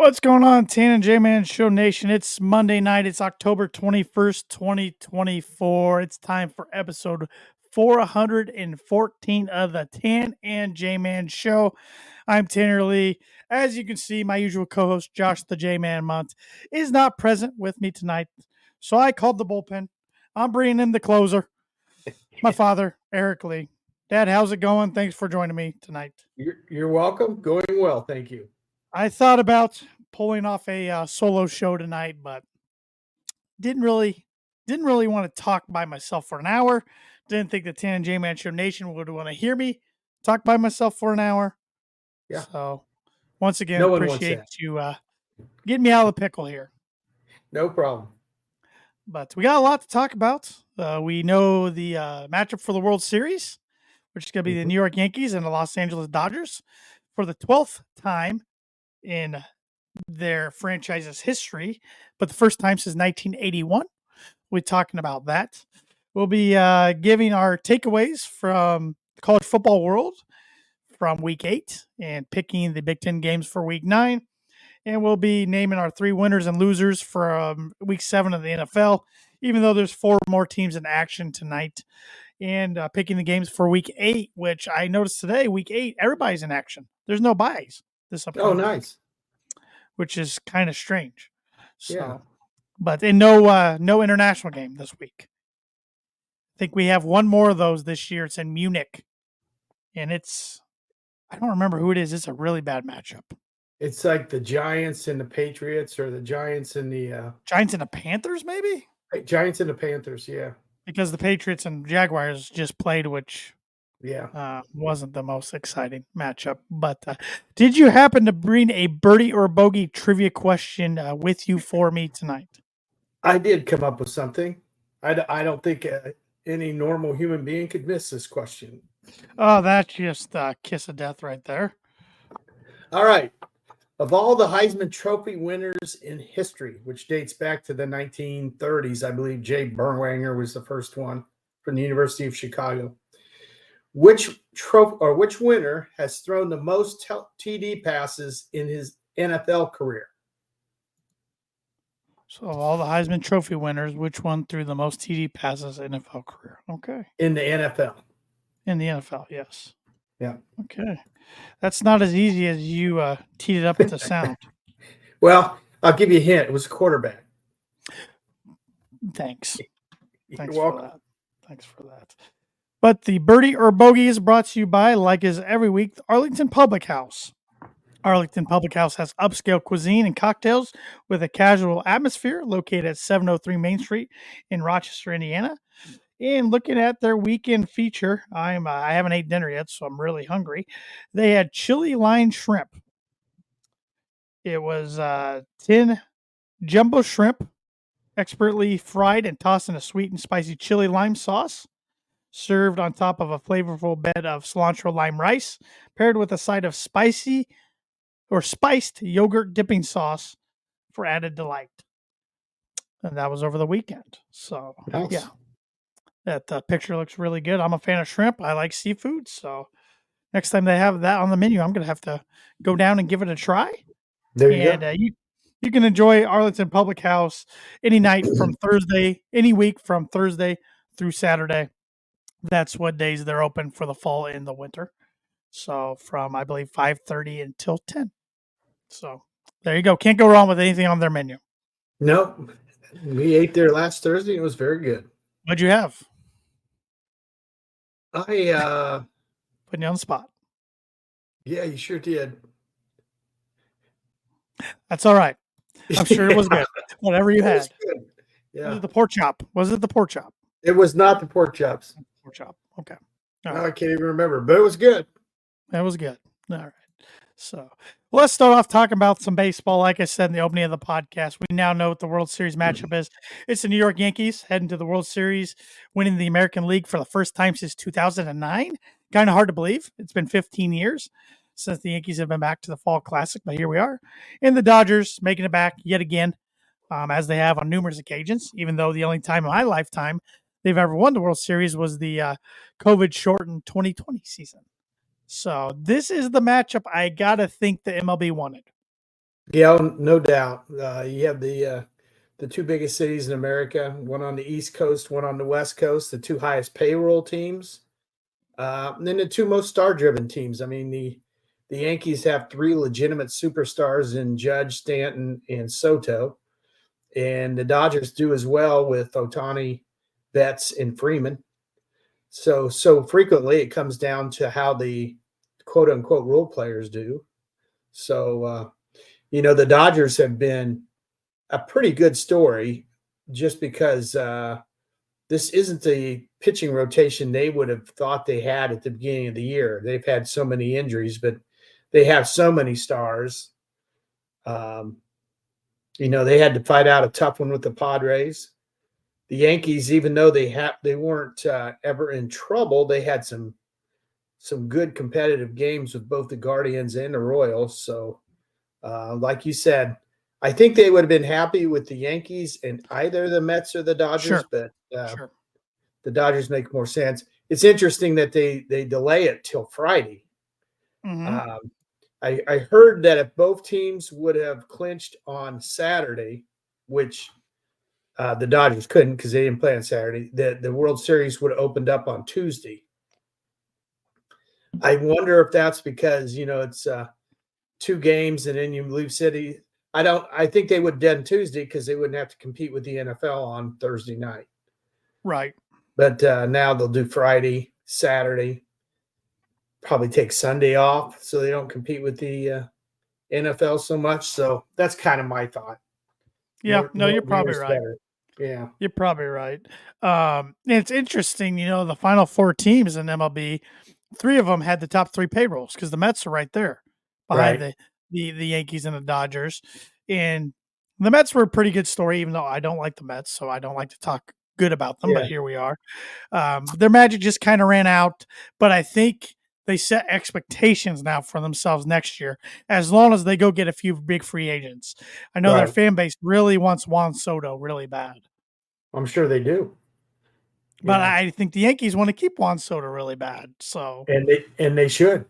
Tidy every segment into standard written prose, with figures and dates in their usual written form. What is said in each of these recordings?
What's going on, Tan and J-Man Show Nation? It's Monday night. It's October 21st, 2024. It's time for episode 414 of the Tan and J-Man Show. I'm Tanner Lee. As you can see, my usual co-host, Josh the J-Man Munt, is not present with me tonight. So I called the bullpen. I'm bringing in the closer, my father, Arik Lee. Dad, how's it going? Thanks for joining me tonight. You're welcome. Going well, thank you. I thought about pulling off a solo show tonight, but didn't really want to talk by myself for an hour. Didn't think the Tan and J Man Show Nation would want to hear me talk by myself for an hour. Yeah. So once again, No one wants appreciate that. you getting me out of the pickle here. No problem. But we got a lot to talk about. We know the matchup for the World Series, which is going to be the New York Yankees and the Los Angeles Dodgers for the 12th time in their franchise's history, but the first time since 1981. We'll be talking about that. We'll be giving our takeaways from the college football world from week 8 and picking the Big Ten games for week 9. And we'll be naming our 3 winners and losers from week 7 of the NFL, even though there's 4 more teams in action tonight. And picking the games for week 8, which I noticed today, week 8, everybody's in action. There's no buys this upcoming nice. week, which is kind of strange. So, yeah. But in no international game this week. I think we have one more of those this year. It's in Munich, and I don't remember who it is. It's a really bad matchup. It's like the Giants and the Patriots, or the Giants and the Giants and the Panthers, maybe. Giants and the Panthers, yeah. Because the Patriots and Jaguars just played, which yeah wasn't the most exciting matchup. But did you happen to bring a birdie or bogey trivia question with you for me tonight? I did come up with something. I don't think any normal human being could miss this question. Oh, that's just a kiss of death right there. All right. Of all the Heisman Trophy winners in history, which dates back to the 1930s, I believe Jay Bernwanger was the first one from the University of Chicago. Which winner has thrown the most TD passes in his NFL career? So, of all the Heisman Trophy winners, which one threw the most TD passes in NFL career? Okay. In the NFL. In the NFL, yes. Yeah. Okay. That's not as easy as you teed it up to sound. Well, I'll give you a hint. It was a quarterback. Thanks. You're welcome. Thanks for that. But the birdie or bogey is brought to you by, like is every week, the Arlington Public House. Arlington Public House has upscale cuisine and cocktails with a casual atmosphere located at 703 Main Street in Rochester, Indiana. And looking at their weekend feature, I haven't ate dinner yet, so I'm really hungry. They had chili lime shrimp. It was 10 jumbo shrimp, expertly fried and tossed in a sweet and spicy chili lime sauce, served on top of a flavorful bed of cilantro lime rice, paired with a side of spicy or spiced yogurt dipping sauce for added delight. And that was over the weekend. So, nice. Yeah. That picture looks really good. I'm a fan of shrimp. I like seafood. So next time they have that on the menu, I'm going to have to go down and give it a try. There you go. You can enjoy Arlington Public House any night from Thursday, any week from Thursday through Saturday. That's what days they're open for the fall and the winter. So from, I believe, 5:30 until 10. So there you go. Can't go wrong with anything on their menu. Nope. We ate there last Thursday. It was very good. What'd you have? I putting you on the spot. Yeah, you sure did. That's all right. I'm sure it was good. Whatever you had. Yeah. Was it the pork chop? Was it the pork chop? It was not the pork chops. Pork chop. Okay. All right. I can't even remember, but it was good. That was good. All right. So let's start off talking about some baseball. Like I said in the opening of the podcast, we now know what the World Series matchup is. It's the New York Yankees heading to the World Series, winning the American League for the first time since 2009. Kind of hard to believe. It's been 15 years since the Yankees have been back to the Fall Classic, but here we are. And the Dodgers making it back yet again, as they have on numerous occasions, even though the only time in my lifetime they've ever won the World Series was the COVID-shortened 2020 season. So this is the matchup I got to think the MLB wanted. Yeah, no doubt. You have the two biggest cities in America, one on the East Coast, one on the West Coast, the two highest payroll teams, and then the two most star-driven teams. I mean, the Yankees have three legitimate superstars in Judge, Stanton, and Soto, and the Dodgers do as well with Otani, Betts, and Freeman. So frequently it comes down to how the quote unquote role players do. So the Dodgers have been a pretty good story just because this isn't the pitching rotation they would have thought they had at the beginning of the year. They've had so many injuries, but they have so many stars. Um, they had to fight out a tough one with the Padres. The Yankees, even though they weren't ever in trouble, they had some good competitive games with both the Guardians and the Royals. So, like you said, I think they would have been happy with the Yankees and either the Mets or the Dodgers, Sure, but sure. the Dodgers make more sense. It's interesting that they delay it till Friday. Hmm. Um, I heard that if both teams would have clinched on Saturday, which the Dodgers couldn't because they didn't play on Saturday, the World Series would have opened up on Tuesday. I wonder if that's because it's two games and then you leave city. I think they would have done Tuesday because they wouldn't have to compete with the NFL on Thursday night. Right. But now they'll do Friday, Saturday, probably take Sunday off so they don't compete with the NFL so much. So that's kind of my thought. Yeah. More No, more you're probably viewers right. better. Yeah. You're probably right. It's interesting, the final four teams in MLB, three of them had the top three payrolls because the Mets are right there behind Right. the Yankees and the Dodgers. And the Mets were a pretty good story, even though I don't like the Mets, so I don't like to talk good about them. But Yeah. here we are. Their magic just kind of ran out, but I think they set expectations now for themselves next year, as long as they go get a few big free agents. I know their Right. fan base really wants Juan Soto really bad. I'm sure they do. But Yeah. I think the Yankees want to keep Juan Soto really bad. So And they should.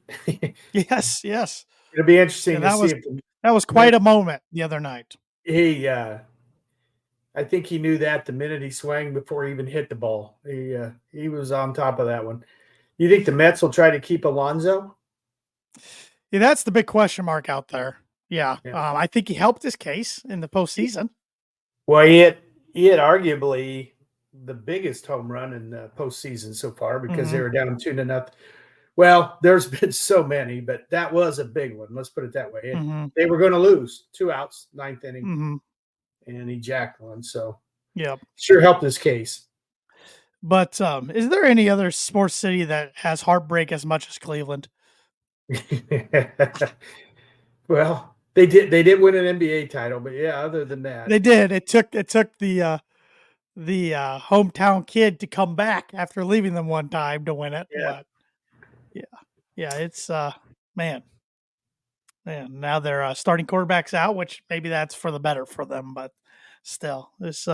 yes, yes, It'll be yeah, interesting to see if the that was quite Mets a moment the other night. he I think he knew that the minute he swung before he even hit the ball. He was on top of that one. You think the Mets will try to keep Alonso? Yeah, that's the big question mark out there. Yeah, Yeah. I think he helped his case in the postseason. Well, he had arguably the biggest home run in the postseason so far because they Hmm. were down 2-0. Well, there's been so many, but that was a big one. Let's put it that way. And Hmm. they were going to lose 2 outs, ninth inning, Hmm. and he jacked one. So Yep. sure helped his case. But is there any other sports city that has heartbreak as much as Cleveland? Well, they did win an NBA title, but yeah, other than that, They did. It took the hometown kid to come back after leaving them one time to win it. yeah. But yeah, yeah, it's man, man. Now they're starting quarterbacks out, which maybe that's for the better for them, but still, it's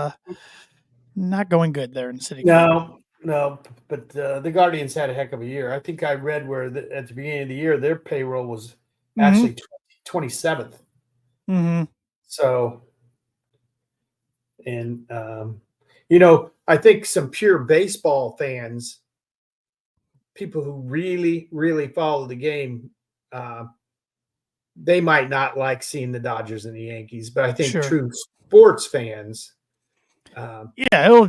not going good there in the city of Cleveland. No, but the Guardians had a heck of a year. I think I read where at the beginning of the year their payroll was Hmm. actually 27th. Hmm. So, and I think some pure baseball fans, people who really, really follow the game, uh, they might not like seeing the Dodgers and the Yankees, but I think Sure. true sports fans, um, Yeah, it'll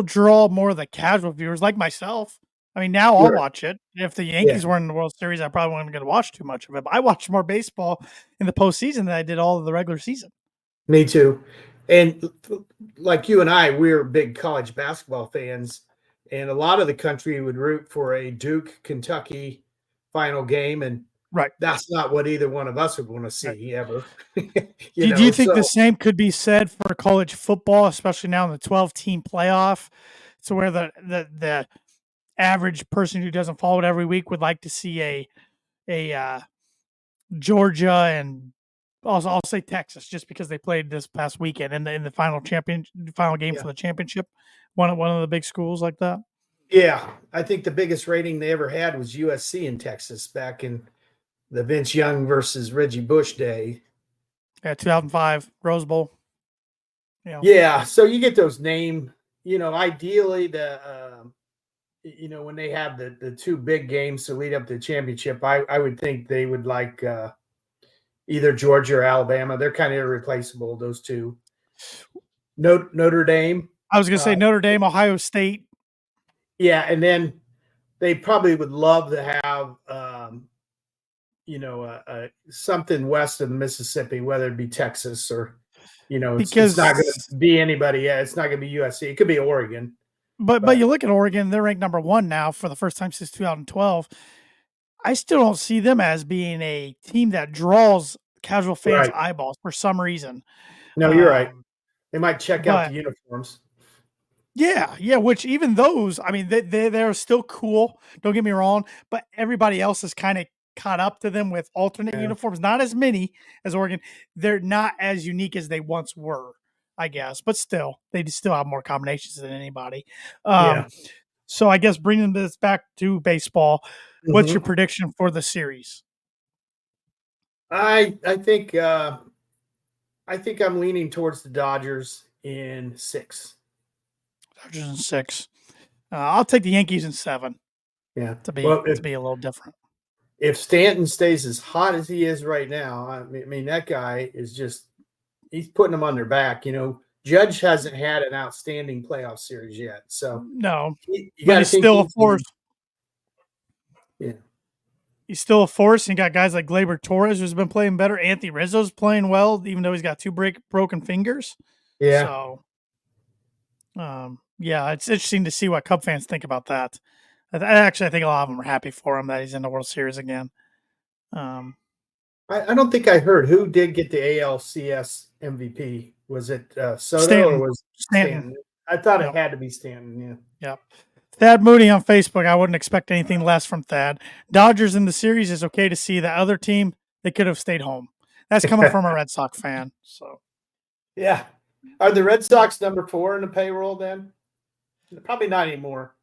draw more of the casual viewers like myself. I mean, now I'll sure, watch it. If the yeah, Yankees were in the World Series, I probably wasn't going to watch too much of it. But I watched more baseball in the postseason than I did all of the regular season. me too. And like you and I, we're big college basketball fans, and a lot of the country would root for a Duke Kentucky final game, and Right. that's not what either one of us would want to Right. see ever. Do you think the So same could be said for college football, especially now in the 12-team playoff, to where the average person who doesn't follow it every week would like to see a Georgia and also I'll say Texas just because they played this past weekend in the final game yeah, for the championship. One of the big schools like that. yeah, I think the biggest rating they ever had was USC in Texas back in the Vince Young versus Reggie Bush day. Yeah, 2005 Rose Bowl. Yeah, so you get those name, ideally when they have the two big games to lead up to the championship, I would think they would like either Georgia or Alabama. They're kind of irreplaceable, those two. Notre Dame. I was going to Uh, say Notre Dame, Ohio State. yeah, and then they probably would love to have something west of the Mississippi, whether it be Texas or it's not going Because to be anybody. Yeah, it's not going to be USC. It could be Oregon. but you look at Oregon, they're ranked number 1 now for the first time since 2012. I still don't see them as being a team that draws casual fans' Right. eyeballs for some reason. No, you're right. They might check out But the uniforms. yeah, which even those, I mean, they're still cool. Don't get me wrong, but everybody else is kind of caught up to them with alternate Yeah. uniforms. Not as many as Oregon. They're not as unique as they once were, I guess, but still, they still have more combinations than anybody. Yeah. So I guess bringing this back to baseball, what's your Mhm. prediction for the series? I think I'm leaning towards the Dodgers in 6. Dodgers in 6. I'll take the Yankees in 7 Yeah. to Well, be a little different. if Stanton stays as hot as he is right now, I mean that guy is just he's putting them on their back. Judge hasn't had an outstanding playoff series yet, so No, you but got to he's think still a force. Yeah. He's still a force. And you got guys like Gleyber Torres, who's been playing better. Anthony Rizzo's playing well, even though he's got 2 broken fingers. Yeah. So, yeah, it's interesting to see what Cub fans think about that. I think a lot of them are happy for him that he's in the World Series again. I don't think I heard who did get the ALCS MVP. Was it Soto or was it Stanton? I thought it had to be Stanton. Yeah. Yep. Thad Mooney on Facebook. I wouldn't expect anything less from Thad. Dodgers in the series is okay to see. The other team, they could have stayed home. That's coming from a Red Sox fan. So, yeah. Are the Red Sox number 4 in the payroll then? Probably not anymore.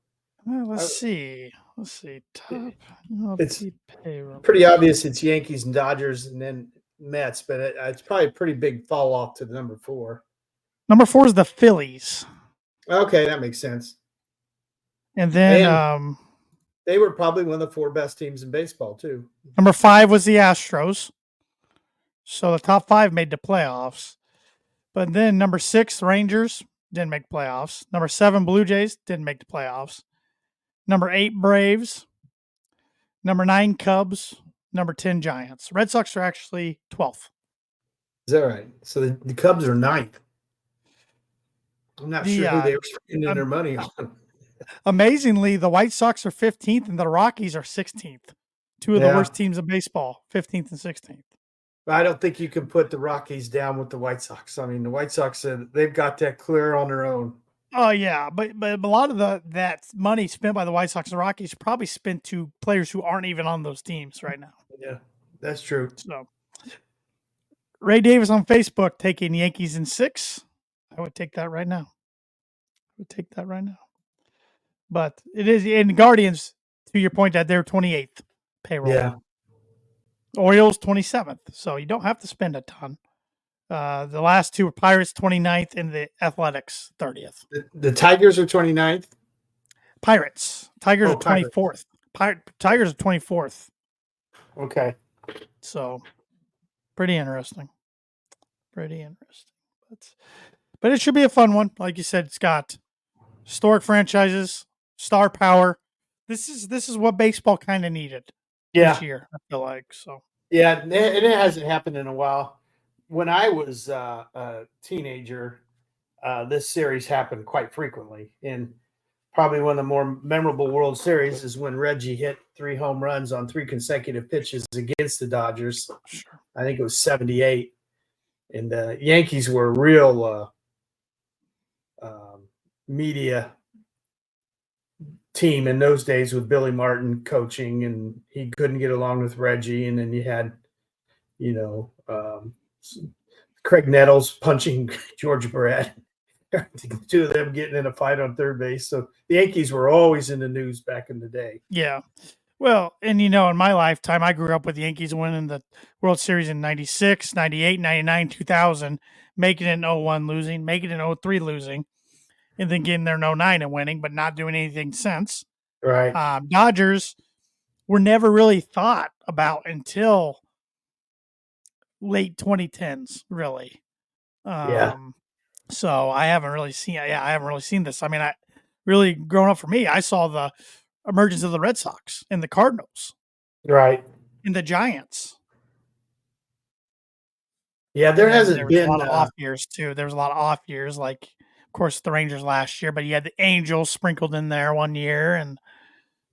let's see. Top of It's the payroll. pretty obvious it's Yankees and Dodgers and then Mets, but it's probably a pretty big fall off to the number 4. Number 4 is the Phillies. Okay, that makes sense. And then they were probably one of the 4 best teams in baseball too. Number 5 was the Astros. So the top 5 made the playoffs. But then number 6, Rangers, didn't make playoffs. Number 7, Blue Jays, didn't make the playoffs. Number 8, Braves. Number 9, Cubs. Number 10, Giants. Red Sox are actually 12th. Is that right? So the Cubs are 9th. I'm not sure who they were spending their money on. Amazingly, the White Sox are 15th and the Rockies are 16th. 2 of the worst teams in baseball, 15th and 16th. I don't think you can put the Rockies down with the White Sox. I mean, the White Sox, they've got that clear on their own. Oh yeah, but a lot of that money spent by the White Sox and Rockies probably spent to players who aren't even on those teams right now. Yeah, that's true. So, Ray Davis on Facebook taking Yankees in 6. I would take that right now. But it is in Guardians. To your point, that they're 28th payroll. Yeah. Orioles 27th. So you don't have to spend a ton. The last 2 are Pirates 29th and the Athletics 30th. The Tigers are 29th? Pirates. Tigers are 24th. Tigers are 24th. Okay. So pretty interesting. But it should be a fun one. Like you said, it's got historic franchises, star power. This is what baseball kind of needed this year, I feel like. So yeah, and it hasn't happened in a while. When I was a teenager, this series happened quite frequently. And probably one of the more memorable World Series is when Reggie hit 3 home runs on 3 consecutive pitches against the Dodgers. Sure. I think it was 78. And the Yankees were a real media team in those days with Billy Martin coaching, and he couldn't get along with Reggie. And then you had, Craig Nettles punching George Brett. The 2 of them getting in a fight on third base. So the Yankees were always in the news back in the day. Yeah. Well, and in my lifetime, I grew up with the Yankees winning the World Series in 96, 98, 99, 2000, making it in 01 losing, making it in 03 losing, and then getting there in 09 and winning, but not doing anything since. Right. Dodgers were never really thought about until late 2010s, really. Yeah. So I haven't really seen. Yeah, I haven't really seen this. I mean, I really growing up for me, I saw the emergence of the Red Sox and the Cardinals Right. and the Giants, Yeah. and There then there hasn't was a been. lot of off years too. There was a lot of off years, like of course the Rangers last year, but you had the Angels sprinkled in there one year, and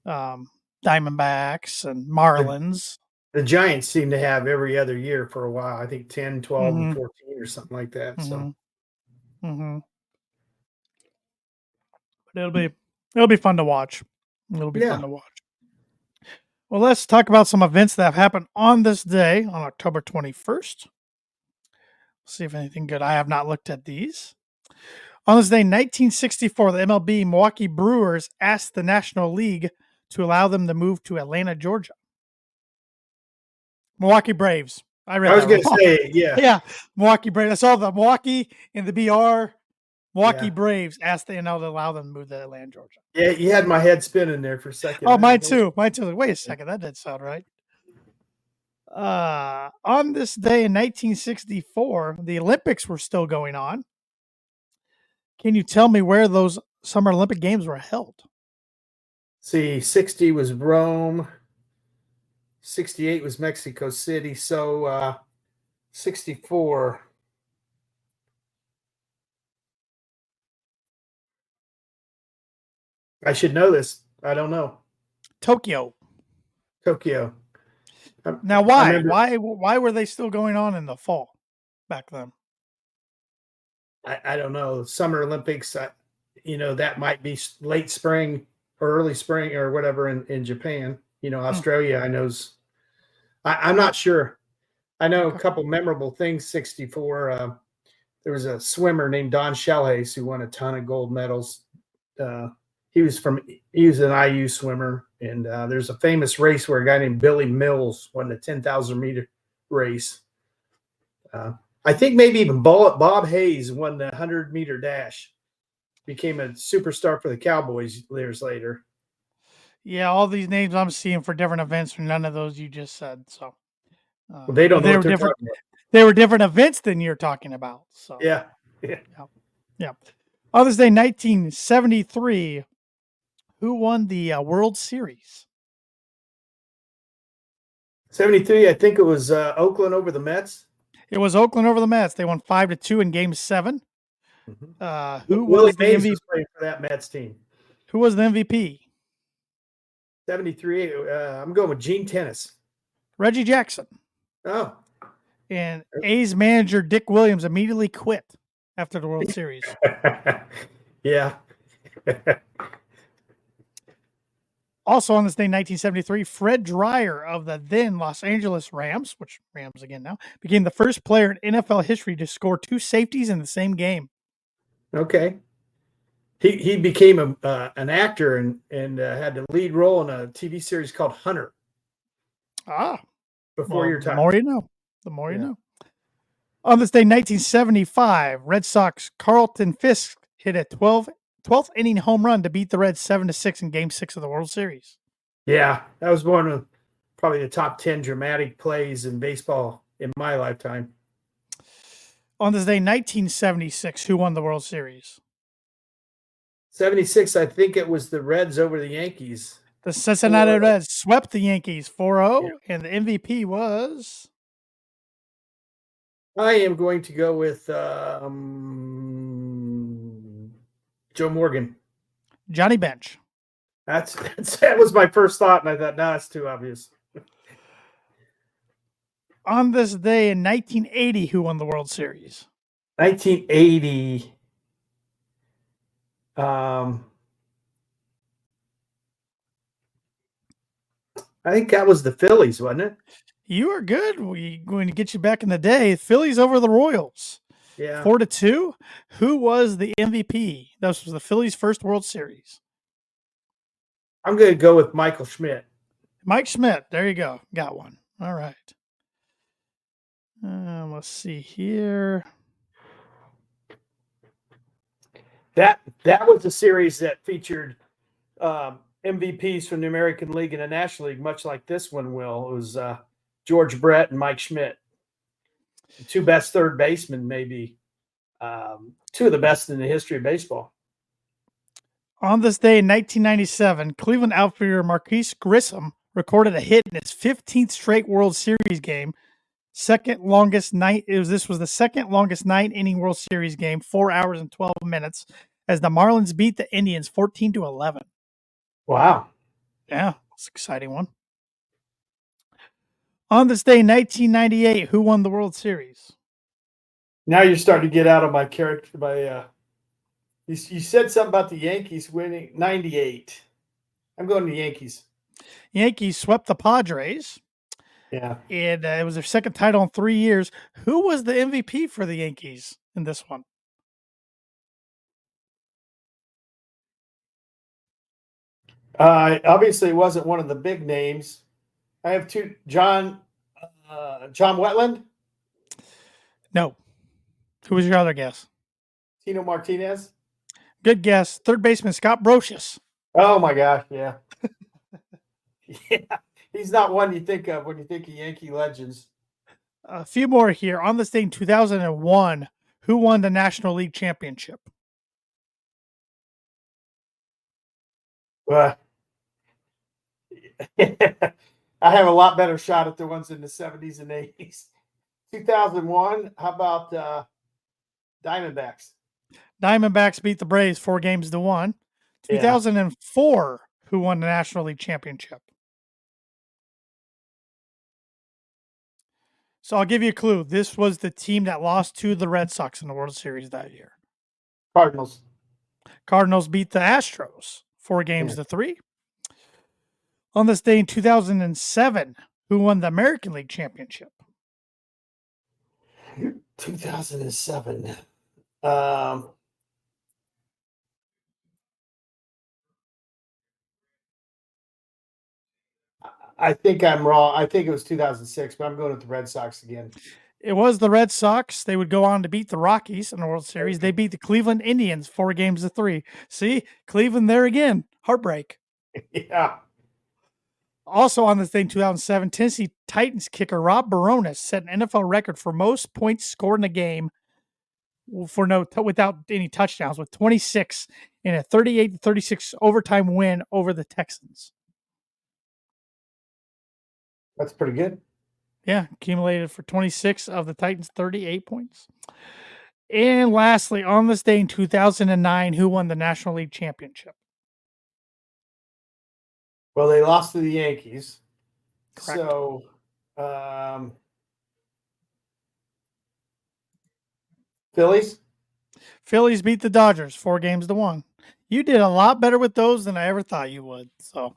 um, Diamondbacks and The, Marlins. the Giants seem to have every other year for a while. I think 10, 12, and Mm-hmm. 14 or something like that. So, Mm-hmm. Mm-hmm. But it'll be fun to watch. It'll be yeah. fun to watch. Well, let's talk about some events that have happened on this day, on October 21st. See if anything good. I have not looked at these. On this day, 1964, the MLB Milwaukee Brewers asked the National League to allow them to move to Atlanta, Georgia. Milwaukee Braves. I read I was that going to wrong. say, yeah. Yeah, Milwaukee Braves. I saw the Milwaukee and the BR. Milwaukee Yeah. Braves asked the NL to allow them to move to Atlanta, Georgia. Yeah. You had my head spinning there for a second. Oh, I mine didn't know. too. Mine too. Wait a second. That didn't sound right. On this day in 1964, the Olympics were still going on. Can you tell me where those Summer Olympic Games were held? See, 60 was Rome. 68 was Mexico City. So, 64. I should know this. I don't know. Tokyo. Tokyo. I, Now, I why? remember. Why were they still going on in the fall back then? I don't know. Summer Olympics. That might be late spring or early spring or whatever in Japan. Hmm, Australia. I knows. I'm not sure. I know a okay. couple memorable things. 64. There was a swimmer named Don Shalhace who won a ton of gold medals. Uh, he was an IU swimmer, and there's a famous race where a guy named Billy Mills won the 10,000-meter race. I think maybe even Bob Hayes won the 100-meter dash, became a superstar for the Cowboys years later. Yeah, all these names I'm seeing for different events are none of those you just said. So, Well, they don't but know they what were they're different. talking about. They were different events than you're talking about. So, Yeah. Yeah. yeah, yeah. On this day, 1973, who won the World Series? 73, I think it was Oakland over the Mets. It was Oakland over the Mets. They won 5-2 in Game 7. Mhm. Who Willie was the Mays was MVP? playing for that Mets team. Who was the MVP? 73, I'm going with Gene Tennis. Reggie Jackson. Oh. And A's manager Dick Williams immediately quit after the World Series. Yeah. Also on this day, 1973, Fred Dreyer of the then Los Angeles Rams, which Rams again now, became the first player in NFL history to score 2 safeties in the same game. Okay. He became an actor and had the lead role in a TV series called Hunter before Well, your the time. more you know. The more you Yeah. know. On this day, 1975, Red Sox Carlton Fisk hit a 12th inning home run to beat the Reds 7-6 in Game 6 of the World Series. Yeah, that was one of probably the top 10 dramatic plays in baseball in my lifetime. On this day, 1976, who won the World Series? 76, I think it was the Reds over the Yankees. The Cincinnati 4-0. Reds swept the Yankees 4-0, Yeah. and the MVP was I am going to go with Joe Morgan. Johnny Bench. That was my first thought, and I thought, no, that's too obvious. On this day in 1980, who won the World Series? 1980. I think that was the Phillies, wasn't it? You are good. We're going to get you back in the day. Phillies over the Royals. Yeah. 4-2. Who was the MVP? This was the Phillies' first World Series. I'm going to go with Michael Schmidt. Mike Schmidt. There you go. Got one. All right. Let's see here. That was a series that featured MVPs from the American League and the National League, much like this one will. It was George Brett and Mike Schmidt, the two best third basemen, maybe two of the best in the history of baseball. On this day in 1997, Cleveland outfielder Marquise Grissom recorded a hit in his 15th straight World Series game. Second longest night. This was the second longest 9-inning World Series game, 4 hours and 12 minutes, as the Marlins beat the Indians 14-11. Wow. Yeah, it's an exciting one. On this day in 1998, who won the World Series? Now you're starting to get out of my character. You said something about the Yankees winning 98. I'm going to the Yankees. Yankees swept the Padres. Yeah. And it was their second title in 3 years. Who was the MVP for the Yankees in this one? Obviously, it wasn't one of the big names. I have two. John Wetland. No. Who was your other guess? Tino Martinez. Good guess. Third baseman Scott Brocious. Oh my gosh, yeah. Yeah. He's not one you think of when you think of Yankee legends. A few more here. On this day in 2001, who won the National League Championship? I have a lot better shot at the ones in the 70s and 80s. 2001, how about Diamondbacks? Diamondbacks beat the Braves 4-1. 2004, who won the National League Championship? So I'll give you a clue. This was the team that lost to the Red Sox in the World Series that year. Cardinals. Cardinals beat the Astros 4-3. On this day in 2007, who won the American League Championship? 2007. I think I'm wrong. I think it was 2006, but I'm going with the Red Sox again. It was the Red Sox. They would go on to beat the Rockies in the World Series. They beat the Cleveland Indians 4-3. See, Cleveland there again. Heartbreak. Yeah. Also on this day in 2007, Tennessee Titans kicker Rob Baronis set an NFL record for most points scored in a game without any touchdowns, with 26 in a 38-36 overtime win over the Texans. That's pretty good. Yeah, accumulated for 26 of the Titans' 38 points. And lastly, on this day in 2009, who won the National League Championship? Well, they lost to the Yankees. Correct. So, Phillies? Phillies beat the Dodgers 4-1. You did a lot better with those than I ever thought you would. So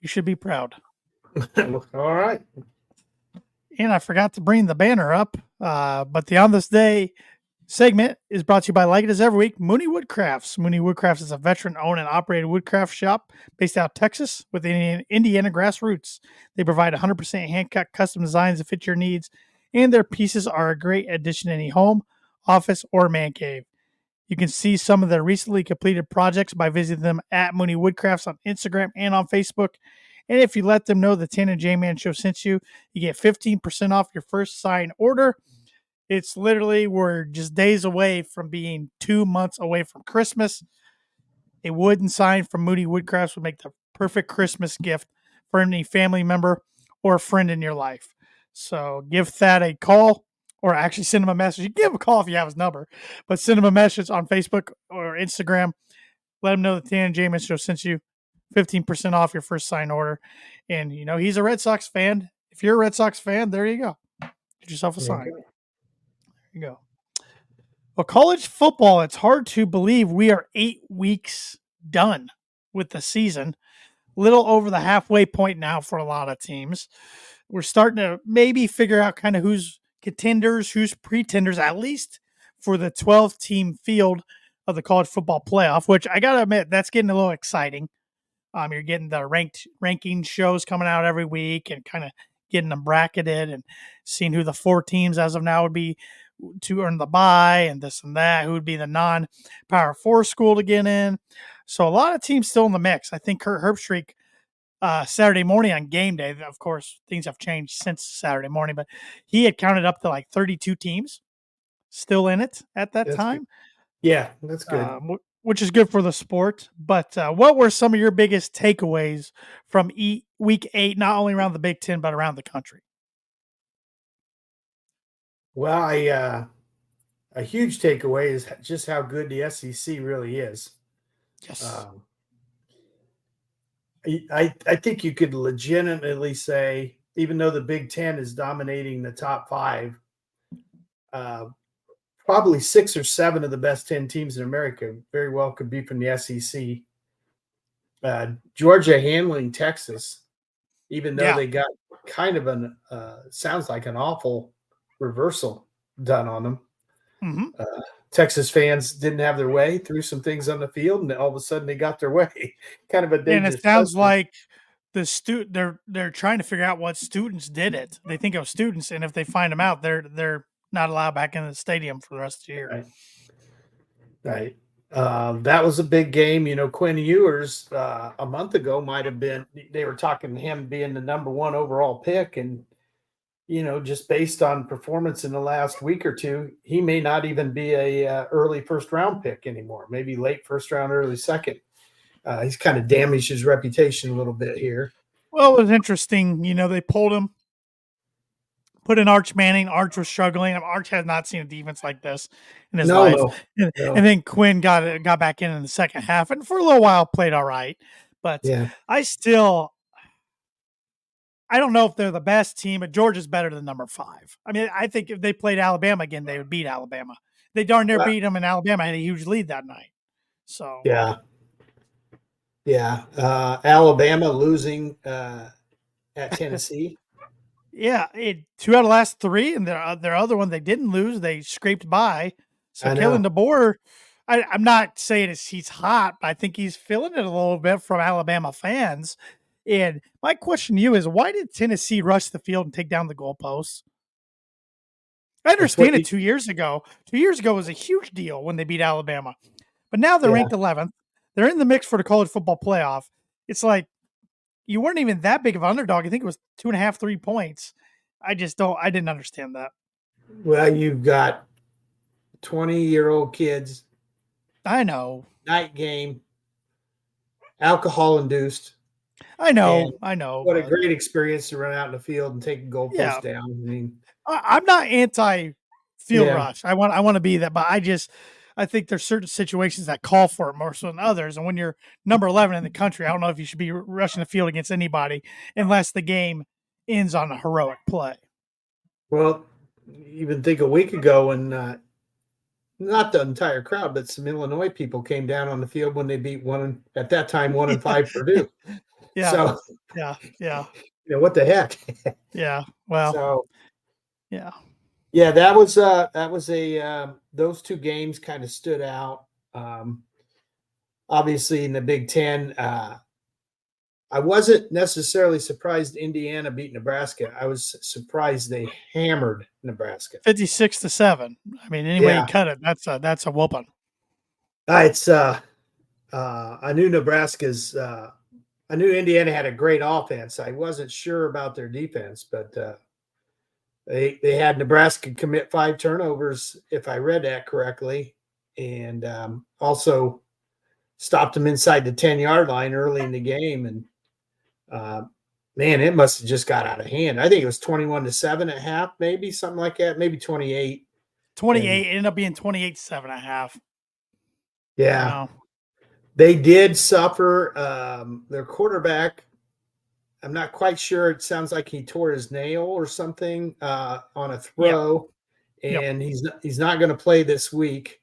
you should be proud. All right. And I forgot to bring the banner up. But the On This Day segment is brought to you by, like it is every week, Mooney Woodcrafts. Mooney Woodcrafts is a veteran-owned and operated woodcraft shop based out of Texas with Indiana grassroots. They provide 100% hand-cut custom designs that fit your needs, and their pieces are a great addition to any home, office, or man cave. You can see some of their recently completed projects by visiting them at Mooney Woodcrafts on Instagram and on Facebook. And if you let them know the Tan and J-Man Show sent you, you get 15% off your first sign order. It's literally, we're just days away from being 2 months away from Christmas. A wooden sign from Mooney Woodcrafts would make the perfect Christmas gift for any family member or a friend in your life. So give Thad a call, or actually send him a message. You can give him a call if you have his number, but send him a message on Facebook or Instagram. Let him know the Tan and J-Man Show sent you. 15% off your first sign order. And, he's a Red Sox fan. If you're a Red Sox fan, there you go. Get yourself a sign. There you go. Well, college football, it's hard to believe we are 8 weeks done with the season. Little over the halfway point now for a lot of teams. We're starting to maybe figure out kind of who's contenders, who's pretenders, at least for the 12-team field of the college football playoff, which I got to admit, that's getting a little exciting. You're getting the ranking shows coming out every week and kind of getting them bracketed and seeing who the 4 teams as of now would be to earn the bye and this and that, who would be the non-power 4 school to get in. So a lot of teams still in the mix. I think Kurt Herbstreit Saturday morning on game day, of course, things have changed since Saturday morning, but he had counted up to like 32 teams still in it at that That's good. time, Yeah, that's good. which is good for the sport. But what were some of your biggest takeaways from week 8, not only around the Big Ten, but around the country? Well, a huge takeaway is just how good the SEC really is. Yes. I think you could legitimately say, even though the Big Ten is dominating the top 5, probably 6 or 7 of the best 10 teams in America very well could be from the SEC. Georgia handling Texas, even though they got kind of an sounds like an awful reversal done on them. Mm-hmm. Texas fans didn't have their way, threw some things on the field, and all of a sudden they got their way. Kind of a And it dangerous sounds precedent. like they're trying to figure out what students did it. They think of students, and if they find them out, they're not allowed back in the stadium for the rest of the year. Right. Right. That was a big game. Quinn Ewers a month ago might have been, they were talking to him being the number 1 overall pick. And, just based on performance in the last week or two, he may not even be a early first round pick anymore. Maybe late first round, early second. He's kind of damaged his reputation a little bit here. Well, it was interesting. They pulled him, put in Arch Manning. Arch was struggling. Arch has not seen a defense like this in his life. No. And then Quinn got back in the second half, and for a little while played all right. But Yeah. I don't know if they're the best team, but Georgia's better than number 5. I mean, I think if they played Alabama again, they would beat Alabama. They darn near beat them, and Alabama had a huge lead that night. So Yeah. Alabama losing at Tennessee. yeah, 2 out of the last 3, and their other one they didn't lose. They scraped by. So Kalen DeBoer, I'm not saying he's hot, but I think he's feeling it a little bit from Alabama fans. And my question to you is, why did Tennessee rush the field and take down the goalposts? I understand it 2 years ago. 2 years ago was a huge deal when they beat Alabama. But now they're ranked 11th. They're in the mix for the college football playoff. It's like you weren't even that big of an underdog. I think it was 2.5, 3 points. I didn't understand that. Well, you've got 20-year-old kids. I know. Night game. Alcohol induced. I know. What a great experience to run out in the field and take a goalpost down. I mean, I'm not anti field rush. I want to be that, but I think there's certain situations that call for it more so than others. And when you're number 11 in the country, I don't know if you should be rushing the field against anybody unless the game ends on a heroic play. Well, even think a week ago when not the entire crowd, but some Illinois people came down on the field when they beat 1-5 Purdue. Yeah. So, yeah. What the heck? Yeah. Well. So, yeah. Yeah, that was those 2 games kind of stood out. Obviously, in the Big Ten, I wasn't necessarily surprised Indiana beat Nebraska. I was surprised they hammered Nebraska, 56-7. I mean, any way you cut it, that's a whooping. I knew I knew Indiana had a great offense. I wasn't sure about their defense, but they had Nebraska commit 5 turnovers, if I read that correctly, and also stopped them inside the 10-yard line early in the game. And man, it must have just got out of hand. I think it was 21-7 at half, maybe something like that, maybe 28. 28 ended up being 28-7 at half. Yeah. Wow. They did suffer. Their quarterback, I'm not quite sure. It sounds like he tore his nail or something on a throw, and he's not going to play this week.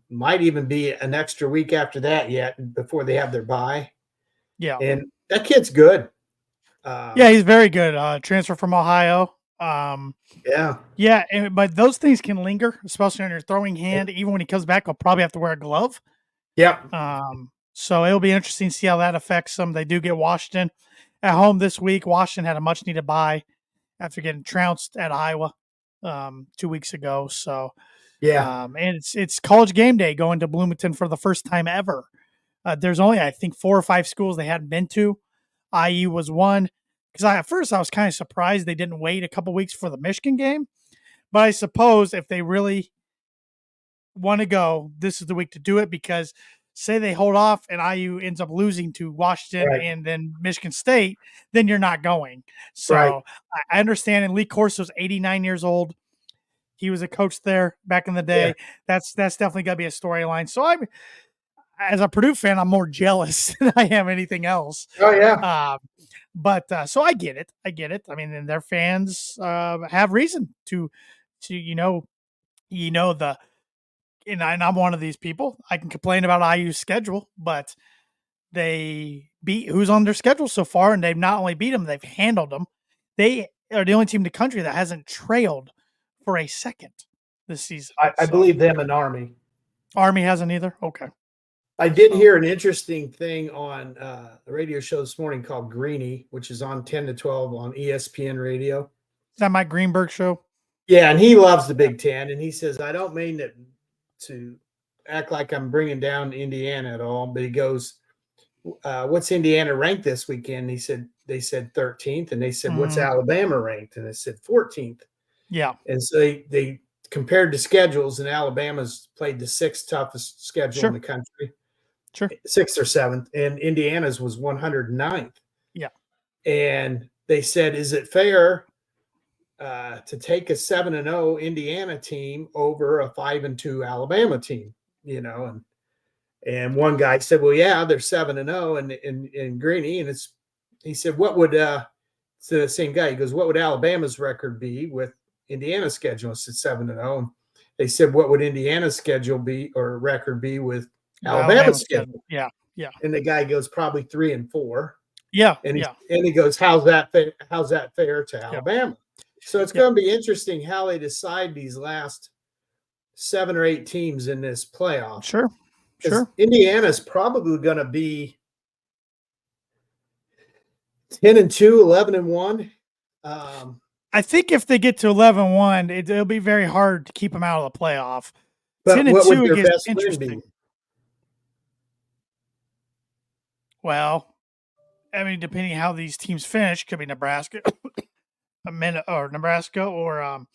Might even be an extra week after that yet before they have their bye. Yeah. And that kid's good. He's very good. Transfer from Ohio. Yeah. But those things can linger, especially on your throwing hand. Even when he comes back, he'll probably have to wear a glove. Yep. So it'll be interesting to see how that affects them. They do get Washington at home this week. Washington had a much needed bye after getting trounced at Iowa 2 weeks ago. So, Yeah, and it's college game day going to Bloomington for the first time ever. There's only, I think, 4 or 5 schools they hadn't been to. IU was one. Because at first I was kind of surprised they didn't wait a couple weeks for the Michigan game. But I suppose if they really want to go, this is the week to do it, because say they hold off and IU ends up losing to Washington right, and then Michigan State, then you're not going. right. So I understand. And Lee Corso's 89 years old. He was a coach there back in the Yeah. day. That's definitely got to be a storyline. So I'm, as a Purdue fan, I'm more jealous than I am anything else. Oh yeah. But so I get it. I get it. I mean, and their fans have reason to the and I'm one of these people. I can complain about IU's schedule, but they beat who's on their schedule so far, and they've not only beat them, they've handled them. They are the only team in the country that hasn't trailed for a second this season. I So believe them and Army. Army hasn't either. Okay. I did hear an interesting thing on a radio show this morning called Greeny, which is on 10 to 12 on ESPN radio. Is that Mike Greenberg show? Yeah, and he loves the Big Ten, and he says, I don't mean to act like I'm bringing down Indiana at all, but he goes, what's Indiana ranked this weekend? He said, they said 13th, and they said, what's Alabama ranked? And they said 14th. Yeah. And so they compared the schedules, and Alabama's played the 6th toughest schedule in the country. Sure. 6th or 7th, and Indiana's was 109th. Yeah. And they said, is it fair to take a 7-0 Indiana team over a 5-2 Alabama team? And one guy said, well, yeah, they're 7-0 in Greeny. And he said, what would it's the same guy. He goes, what would Alabama's record be with Indiana's schedule? I said 7-0. They said, what would Indiana's schedule be or record be with Alabama's schedule? Yeah. And the guy goes, probably 3-4. Yeah. And he goes, how's that fair to Alabama? So it's going to be interesting how they decide these last 7 or 8 teams in this playoff. Sure. Indiana's probably going to be 10-2, 11-1. I think if they get to 11-1, it'll be very hard to keep them out of the playoff. But 10-2, what would their it gets best interesting. win be? Well, I mean, depending how these teams finish, could be Nebraska, Nebraska, or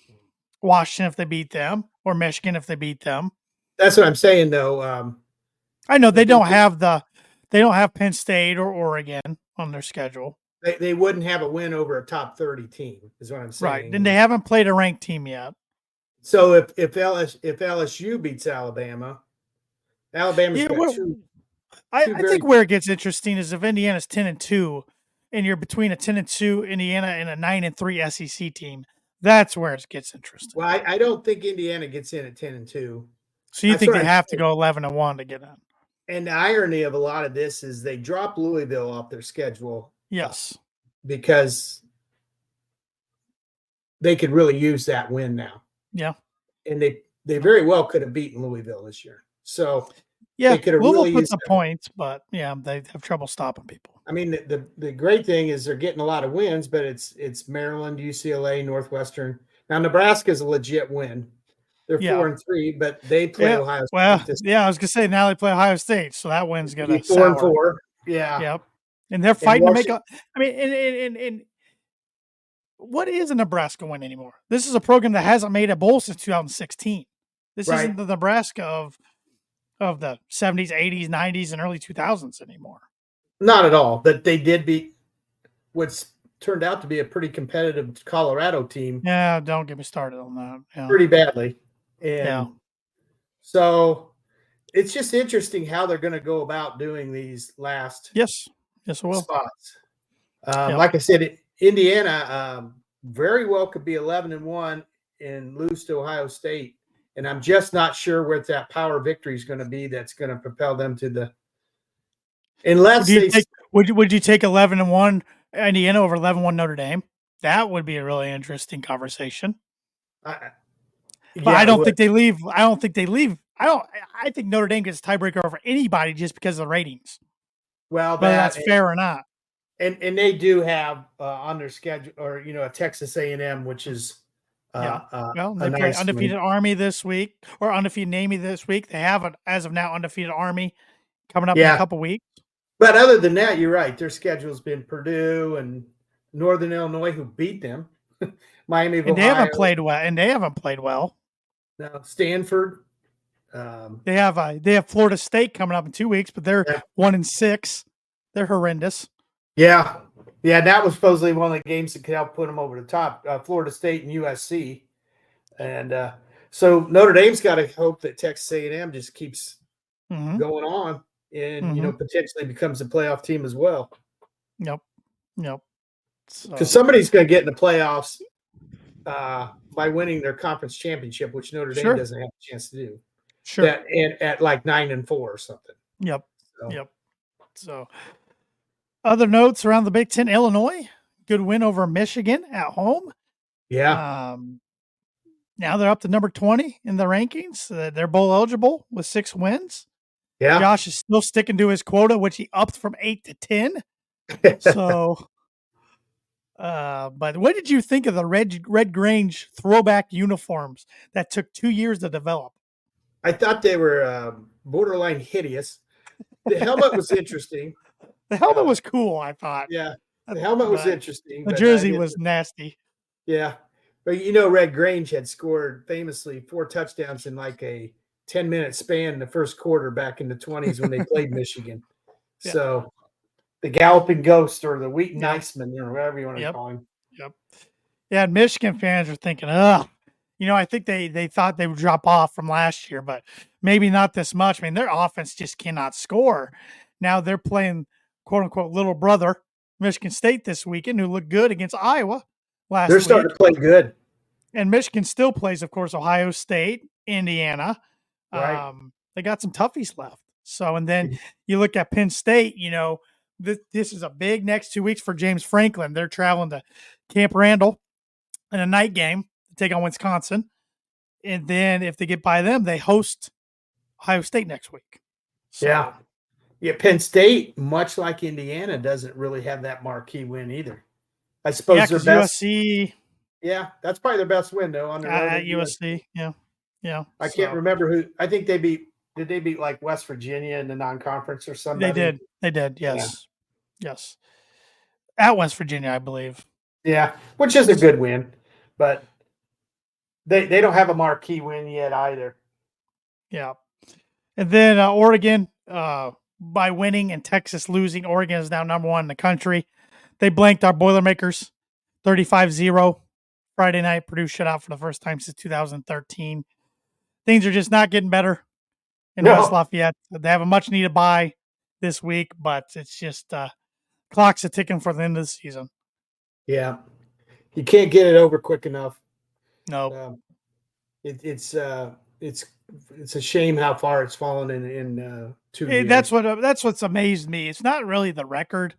Washington if they beat them, or Michigan if they beat them. That's what I'm saying, though. I know they don't have Penn State or Oregon on their schedule. They wouldn't have a win over a top 30 team, is what I'm saying. Right. And they haven't played a ranked team yet. So if LSU beats Alabama's got two. I think where it gets interesting is if Indiana's 10-2, and you're between a 10-2 Indiana and a 9-3 SEC team. That's where it gets interesting. Well, I don't think Indiana gets in at 10-2. So you think they have to go 11-1 to get in? And the irony of a lot of this is they drop Louisville off their schedule. Yes, because they could really use that win now. Yeah, and they very well could have beaten Louisville this year. So yeah, they could have Louisville really puts used the points, but yeah, they have trouble stopping people. I mean, the great thing is they're getting a lot of wins, but it's Maryland, UCLA, Northwestern. Now Nebraska is a legit win. They're 4-3, but they play Ohio State. Well, I was gonna say now they play Ohio State, so that win's gonna be 4-4. Yeah. Yep. And they're fighting to make a. I mean, and what is a Nebraska win anymore? This is a program that hasn't made a bowl since 2016. This isn't the Nebraska of the 70s, 80s, 90s, and early 2000s anymore. Not at all. But they did beat what's turned out to be a pretty competitive Colorado team. Yeah, don't get me started on that. Yeah. Pretty badly. And so it's just interesting how they're going to go about doing these last spots. Like I said, Indiana very well could be 11-1 and lose to Ohio State. And I'm just not sure what that power victory is going to be that's going to propel them to the – unless would you take 11-1 Indiana over 11-1 Notre Dame? That would be a really interesting conversation. But I don't think they leave I think Notre Dame gets a tiebreaker over anybody just because of the ratings, Well, whether that that's fair or not. and they do have on their schedule, or a Texas A&M, which is Yeah. Well, a they play nice one. undefeated Army this week, or undefeated Navy this week. They have an, as of now, undefeated Army coming up in a Yeah, couple weeks. but other than that, you're right. Their schedule's been Purdue and Northern Illinois, who beat them, Miami of And Ohio, they haven't played well. now Stanford. They have Florida State coming up in 2 weeks, but they're Yeah, 1-6. They're horrendous. yeah, yeah. That was supposedly one of the games that could help put them over the top. Florida State and USC, and so Notre Dame's got to hope that Texas A&M just keeps Mm-hmm. going on, and Mm-hmm. potentially becomes a playoff team as well. Yep. Yep. Because So somebody's going to get in the playoffs by winning their conference championship, which Notre Dame sure. doesn't have a chance to do. Sure. That and at like 9-4 or something. Yep. So, Yep. So other notes around the Big Ten, Illinois, good win over Michigan at home. yeah, Now they're up to number 20 in the rankings. They're bowl eligible with 6 wins. yeah. Josh is still sticking to his quota, which he upped from 8 to 10. So, but what did you think of the Red Grange throwback uniforms that took 2 years to develop? I thought they were borderline hideous. The helmet was interesting. The helmet was cool, I thought. Yeah, the helmet was interesting. The but jersey was nasty. Yeah, but Red Grange had scored famously 4 touchdowns in like a 10-minute span in the first quarter back in the 20s when they played Michigan. Yeah. So the Galloping Ghost, or the Wheaton Yep. Iceman, or whatever you want to Yep. call him. Yep. Yeah, Michigan fans are thinking, ugh. I think they thought they would drop off from last year, but maybe not this much. I mean, their offense just cannot score. Now they're playing quote unquote little brother Michigan State this weekend, who looked good against Iowa last They're week. starting to play good. And Michigan still plays, of course, Ohio State, Indiana. Right. They got some toughies left. So, and then you look at Penn State, this is a big next 2 weeks for James Franklin. They're traveling to Camp Randall in a night game to take on Wisconsin. And then if they get by them, they host Ohio State next week. So, Yeah. Yeah, Penn State, much like Indiana, doesn't really have that marquee win either. I suppose their best. USC. Yeah, that's probably their best win though on the road At USC. Yeah. Yeah. I can't remember who. I think they beat. Did they beat like West Virginia in the non-conference or something? They did. They did. Yes. Yeah. Yes. At West Virginia, I believe. Yeah, which is a good win, but they don't have a marquee win yet either. Yeah. And then Oregon, by winning and Texas losing, Oregon is now number 1 in the country. They blanked our Boilermakers 35-0 Friday night. Purdue shut out for the first time since 2013. Things are just not getting better in West Lafayette. They have a much needed bye this week, but it's just clock's a ticking for the end of the season. Yeah, you can't get it over quick enough. No, it's a shame how far it's fallen in 2 years. That's what's amazed me. It's not really the record.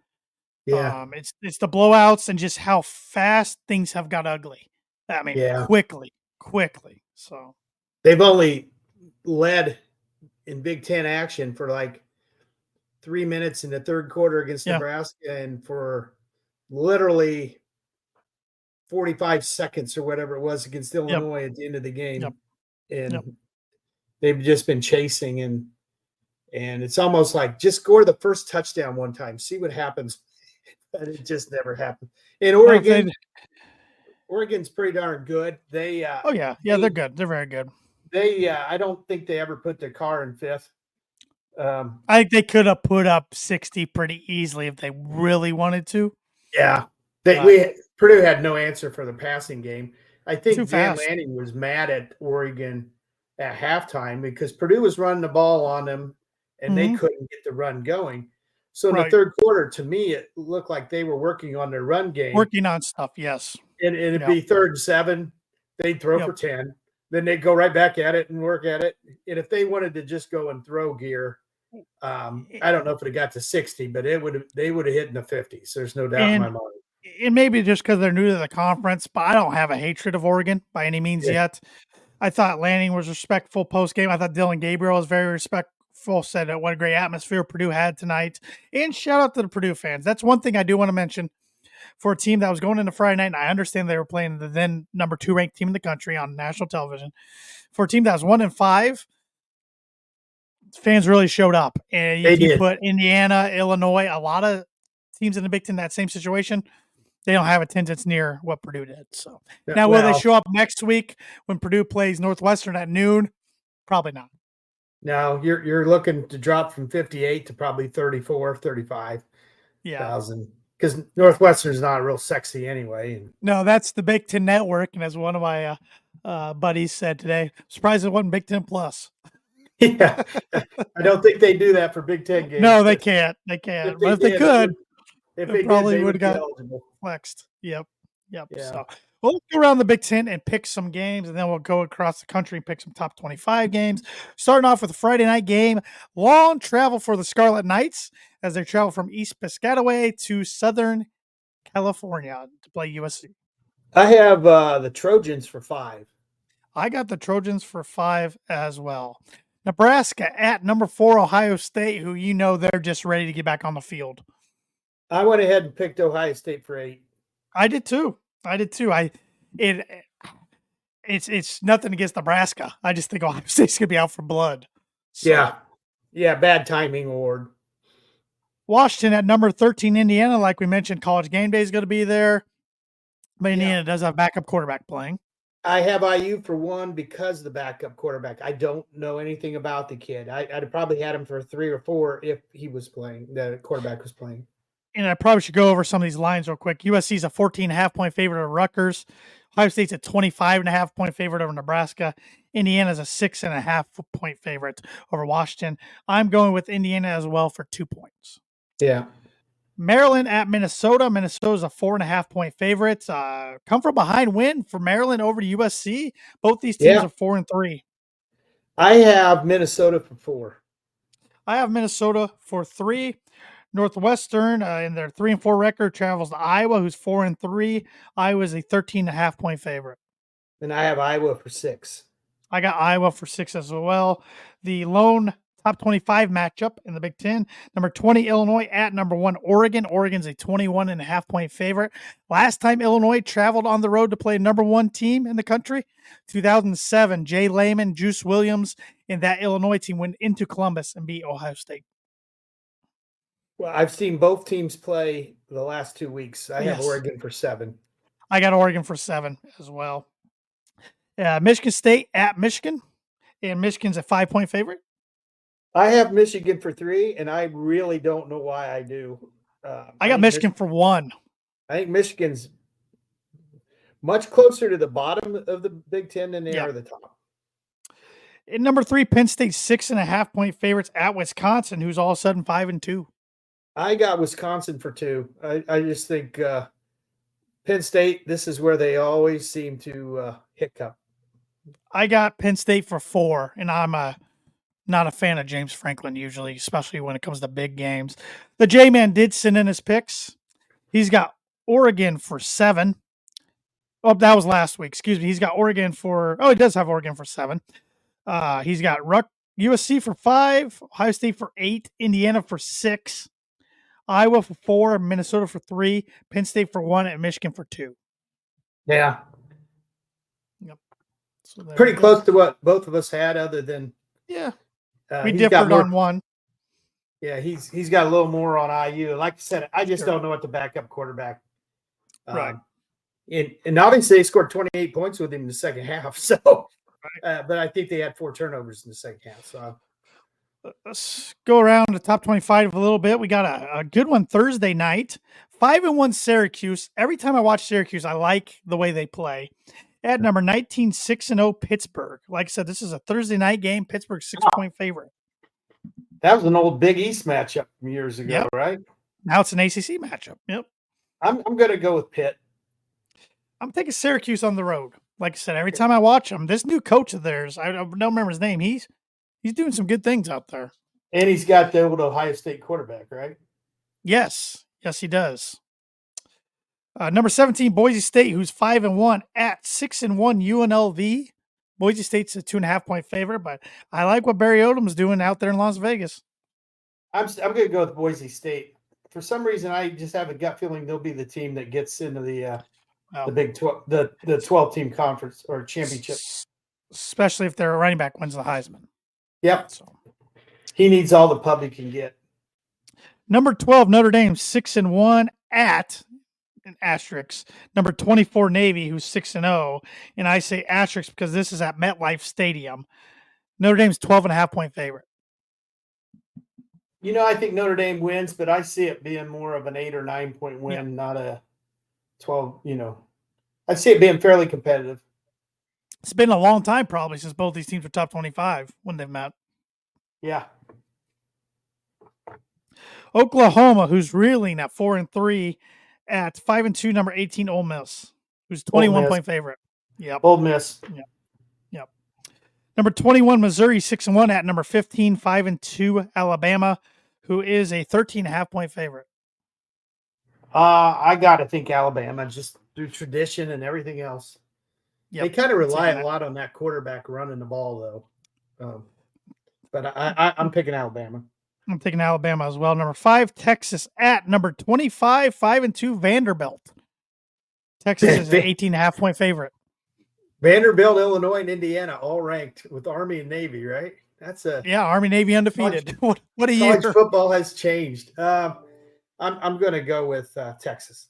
Yeah, it's the blowouts and just how fast things have got ugly. I mean, quickly. So they've only led in Big Ten action for like 3 minutes in the third quarter against Nebraska, and for literally 45 seconds or whatever it was against Illinois at the end of the game. And they've just been chasing, and it's almost like just score the first touchdown one time, see what happens. But it just never happened. In Oregon's pretty darn good. They they're good. They're very good. I don't think they ever put their car in fifth. I think they could have put up 60 pretty easily if they really wanted to. Yeah. Purdue had no answer for the passing game. I think Dan fast. Lanning was mad at Oregon at halftime because Purdue was running the ball on them, and they couldn't get the run going. So in the third quarter, to me, it looked like they were working on their run game. Working on stuff, yes. And it'd be 3rd and 7. They'd throw for 10. Then they'd go right back at it and work at it. And if they wanted to just go and throw gear, I don't know if it got to 60, but they would have hit in the 50s. There's no doubt in my mind. And maybe just because they're new to the conference, but I don't have a hatred of Oregon by any means yet. I thought Lanning was respectful post game. I thought Dylan Gabriel was very respectful, said what a great atmosphere Purdue had tonight. And shout out to the Purdue fans. That's one thing I do want to mention for a team that was going into Friday night, and I understand they were playing the then number 2 ranked team in the country on national television. For a team that was 1-5, fans really showed up. And They if you did. put Indiana, Illinois, a lot of teams in the Big Ten in that same situation, they don't have attendance near what Purdue did. So now, will they show up next week when Purdue plays Northwestern at noon? Probably not. No, you're looking to drop from 58 to probably 34, 35,000. Yeah. Because Northwestern's not real sexy anyway. No, that's the Big Ten Network, and as one of my buddies said today, surprised it wasn't Big Ten Plus. Yeah, I don't think they do that for Big Ten games. No, they can't. They can't. But if they could, if they they probably did, would have got eligible. flexed. Yep. Yeah. So we'll go around the Big Ten and pick some games, and then we'll go across the country and pick some top 25 games. Starting off with a Friday night game, long travel for the Scarlet Knights as they travel from East Piscataway to Southern California to play USC. I have the Trojans for 5. I got the Trojans for 5 as well. Nebraska at number 4 Ohio State, who they're just ready to get back on the field. I went ahead and picked Ohio State for 8. I did too. It's nothing against Nebraska. I just think Ohio State's gonna be out for blood. So. Yeah, bad timing award. Washington at number 13 Indiana, like we mentioned, College Game Day is going to be there, but Indiana does have backup quarterback playing. I have IU for 1 because of the backup quarterback. I don't know anything about the kid. I'd have probably had him for 3 or 4 if he was playing. The quarterback was playing. And I probably should go over some of these lines real quick. USC's a 14.5 point favorite over Rutgers. Ohio State's a 25.5 point favorite over Nebraska. Indiana's a 6.5 point favorite over Washington. I'm going with Indiana as well for 2 points. Yeah. Maryland at Minnesota. Minnesota's a 4.5 point favorite. Come from behind win for Maryland over to USC. Both these teams are 4-3. I have Minnesota for 4. I have Minnesota for 3. Northwestern in their 3-4 record travels to Iowa, who's 4-3. Iowa's a 13.5 point favorite. And I have Iowa for 6. I got Iowa for 6 as well. The lone top 25 matchup in the Big Ten. Number 20, Illinois at number 1, Oregon. Oregon's a 21.5 point favorite. Last time Illinois traveled on the road to play number 1 team in the country, 2007. Jay Lehman, Juice Williams, and that Illinois team went into Columbus and beat Ohio State. Well, I've seen both teams play the last 2 weeks. I have Oregon for 7. I got Oregon for 7 as well. Michigan State at Michigan, and Michigan's a 5 point favorite. I have Michigan for 3, and I really don't know why I do. I got Michigan for 1. I think Michigan's much closer to the bottom of the Big Ten than they are the top. And number 3, Penn State 6.5 point favorites at Wisconsin, who's all of a sudden 5-2. I got Wisconsin for 2. I just think Penn State, this is where they always seem to hiccup. I got Penn State for 4, and I'm not a fan of James Franklin usually, especially when it comes to big games. The J-Man did send in his picks. He's got Oregon for 7. Oh, that was last week. Excuse me. He's got Oregon for – he does have Oregon for 7. He's got USC for 5, Ohio State for 8, Indiana for 6, Iowa for 4, Minnesota for 3, Penn State for 1, and Michigan for 2. Yeah. Yep. So pretty close to what both of us had, other than we differed on one. Yeah, he's got a little more on IU. Like I said, I just don't know what the backup quarterback. Right. And obviously they scored 28 points with him in the second half. So, but I think they had 4 turnovers in the second half. So let's go around the top 25 a little bit. We got a good one Thursday night. 5-1 Syracuse. Every time I watch Syracuse, I like the way they play. At number 19, 6-0 Pittsburgh. Like I said, this is a Thursday night game. Pittsburgh 6-point favorite. That was an old Big East matchup from years ago, right? Now it's an ACC matchup. Yep. I'm going to go with Pitt. I'm taking Syracuse on the road. Like I said, every time I watch them, this new coach of theirs, I don't remember his name. He's doing some good things out there. And he's got the old Ohio State quarterback, right? Yes, he does. Number 17, Boise State, who's 5-1 at 6-1 UNLV. Boise State's a 2.5-point favorite, but I like what Barry Odom's doing out there in Las Vegas. I'm going to go with Boise State. For some reason, I just have a gut feeling they'll be the team that gets into the Big 12, the 12-team conference or championship. Especially if their running back wins the Heisman. Yep. So he needs all the pub he can get. Number 12, Notre Dame, 6-1 at an asterisk. Number 24, Navy, who's 6-0. And I say asterisk because this is at MetLife Stadium. Notre Dame's 12.5-point favorite. I think Notre Dame wins, but I see it being more of an 8 or 9 point win, not a 12. I see it being fairly competitive. It's been a long time, probably, since both these teams were top 25 when they've met. Yeah. Oklahoma, who's reeling at 4-3, at 5-2, number 18, Ole Miss, who's 21-point favorite. Yep. Ole Miss. Yep. Number 21, Missouri, 6-1 at number 15, 5-2, Alabama, who is a 13.5-point favorite. I got to think Alabama, just through tradition and everything else. Yep. They kind of rely a lot on that quarterback running the ball, though. But I'm picking Alabama. I'm taking Alabama as well. Number 5, Texas at number 25, 5-2, Vanderbilt. Texas is an 18.5-point favorite. Vanderbilt, Illinois, and Indiana all ranked with Army and Navy, right? That's Army, Navy undefeated. What a year! College football has changed. I'm going to go with Texas.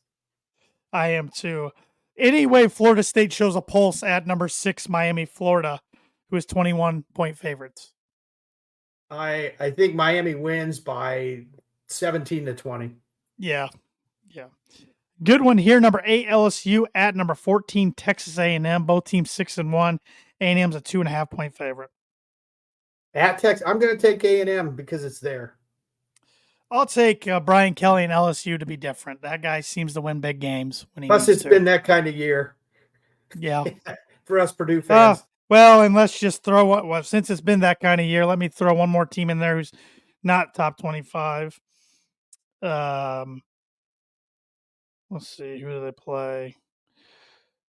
I am too. Anyway, Florida State shows a pulse at number 6, Miami, Florida, who is 21-point favorites. I think Miami wins by 17-20. Yeah. Good one here. Number 8, LSU at number 14, Texas A&M. Both teams 6-1. A&M's a 2.5-point favorite. At Texas, I'm going to take A&M because it's there. I'll take Brian Kelly and LSU to be different. That guy seems to win big games when he Plus, it's been that kind of year. Yeah. For us Purdue fans. Well, and let's just throw since it's been that kind of year, let me throw one more team in there who's not top 25. Let's see, who do they play?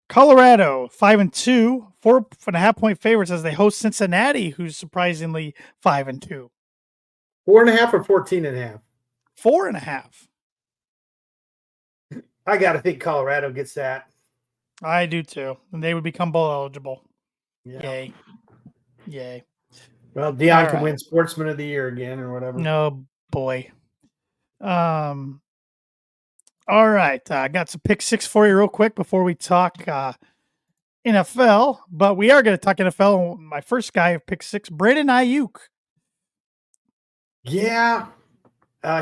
Colorado, 5-2, 4.5-point favorites as they host Cincinnati, who's surprisingly 5-2. 4.5 or 14.5? 4.5. I got to think Colorado gets that. I do too, and they would become bowl eligible. Yeah. Yay. Well, Deion can win Sportsman of the Year again or whatever. No, boy. All right. I got some pick six for you real quick before we talk NFL, but we are going to talk NFL. My first guy of pick six, Brandon Ayuk. Yeah.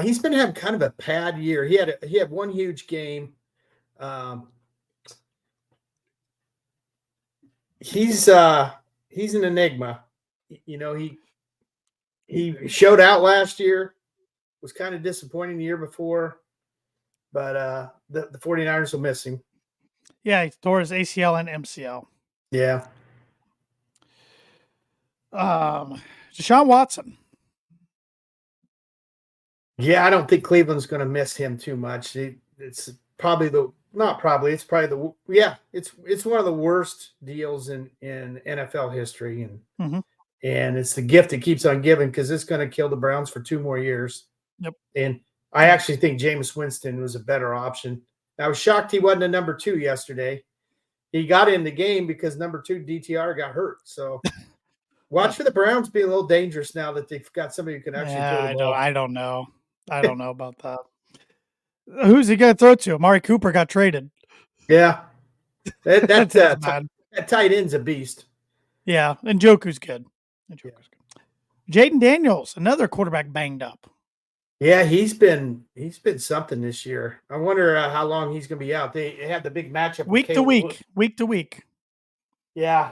He's been having kind of a bad year. He had one huge game. He's an enigma. He showed out last year, was kind of disappointing the year before, but the 49ers will miss him. Yeah, he tore his ACL and MCL. Yeah. Deshaun Watson. Yeah, I don't think Cleveland's going to miss him too much. It's probably it's one of the worst deals in NFL history, and it's the gift that keeps on giving because it's going to kill the Browns for 2 more years. Yep. And I actually think Jameis Winston was a better option. I was shocked he wasn't a number 2 yesterday. He got in the game because number 2 DTR got hurt. So watch for the Browns being a little dangerous now that they've got somebody who can actually throw the ball. I don't know. I don't know about that. Who's he going to throw to? Amari Cooper got traded. Yeah. That tight end's a beast. Yeah, and Njoku's good. Jaden Daniels, another quarterback banged up. Yeah, he's been something this year. I wonder how long he's going to be out. They had the big matchup week to week. Yeah.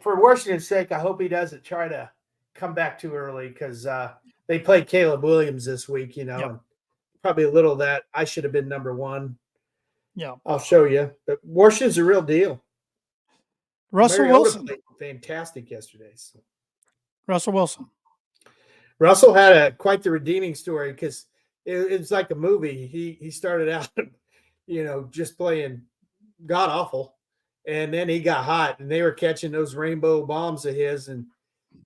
For Washington's sake, I hope he doesn't try to come back too early because they played Caleb Williams this week, and probably a little of that I should have been number 1. Yeah. I'll show you. But Washington's a real deal. Russell Wilson played fantastic yesterday. So. Russell Wilson. Russell had quite the redeeming story because it's like a movie. He started out, just playing god awful, and then he got hot, and they were catching those rainbow bombs of his, and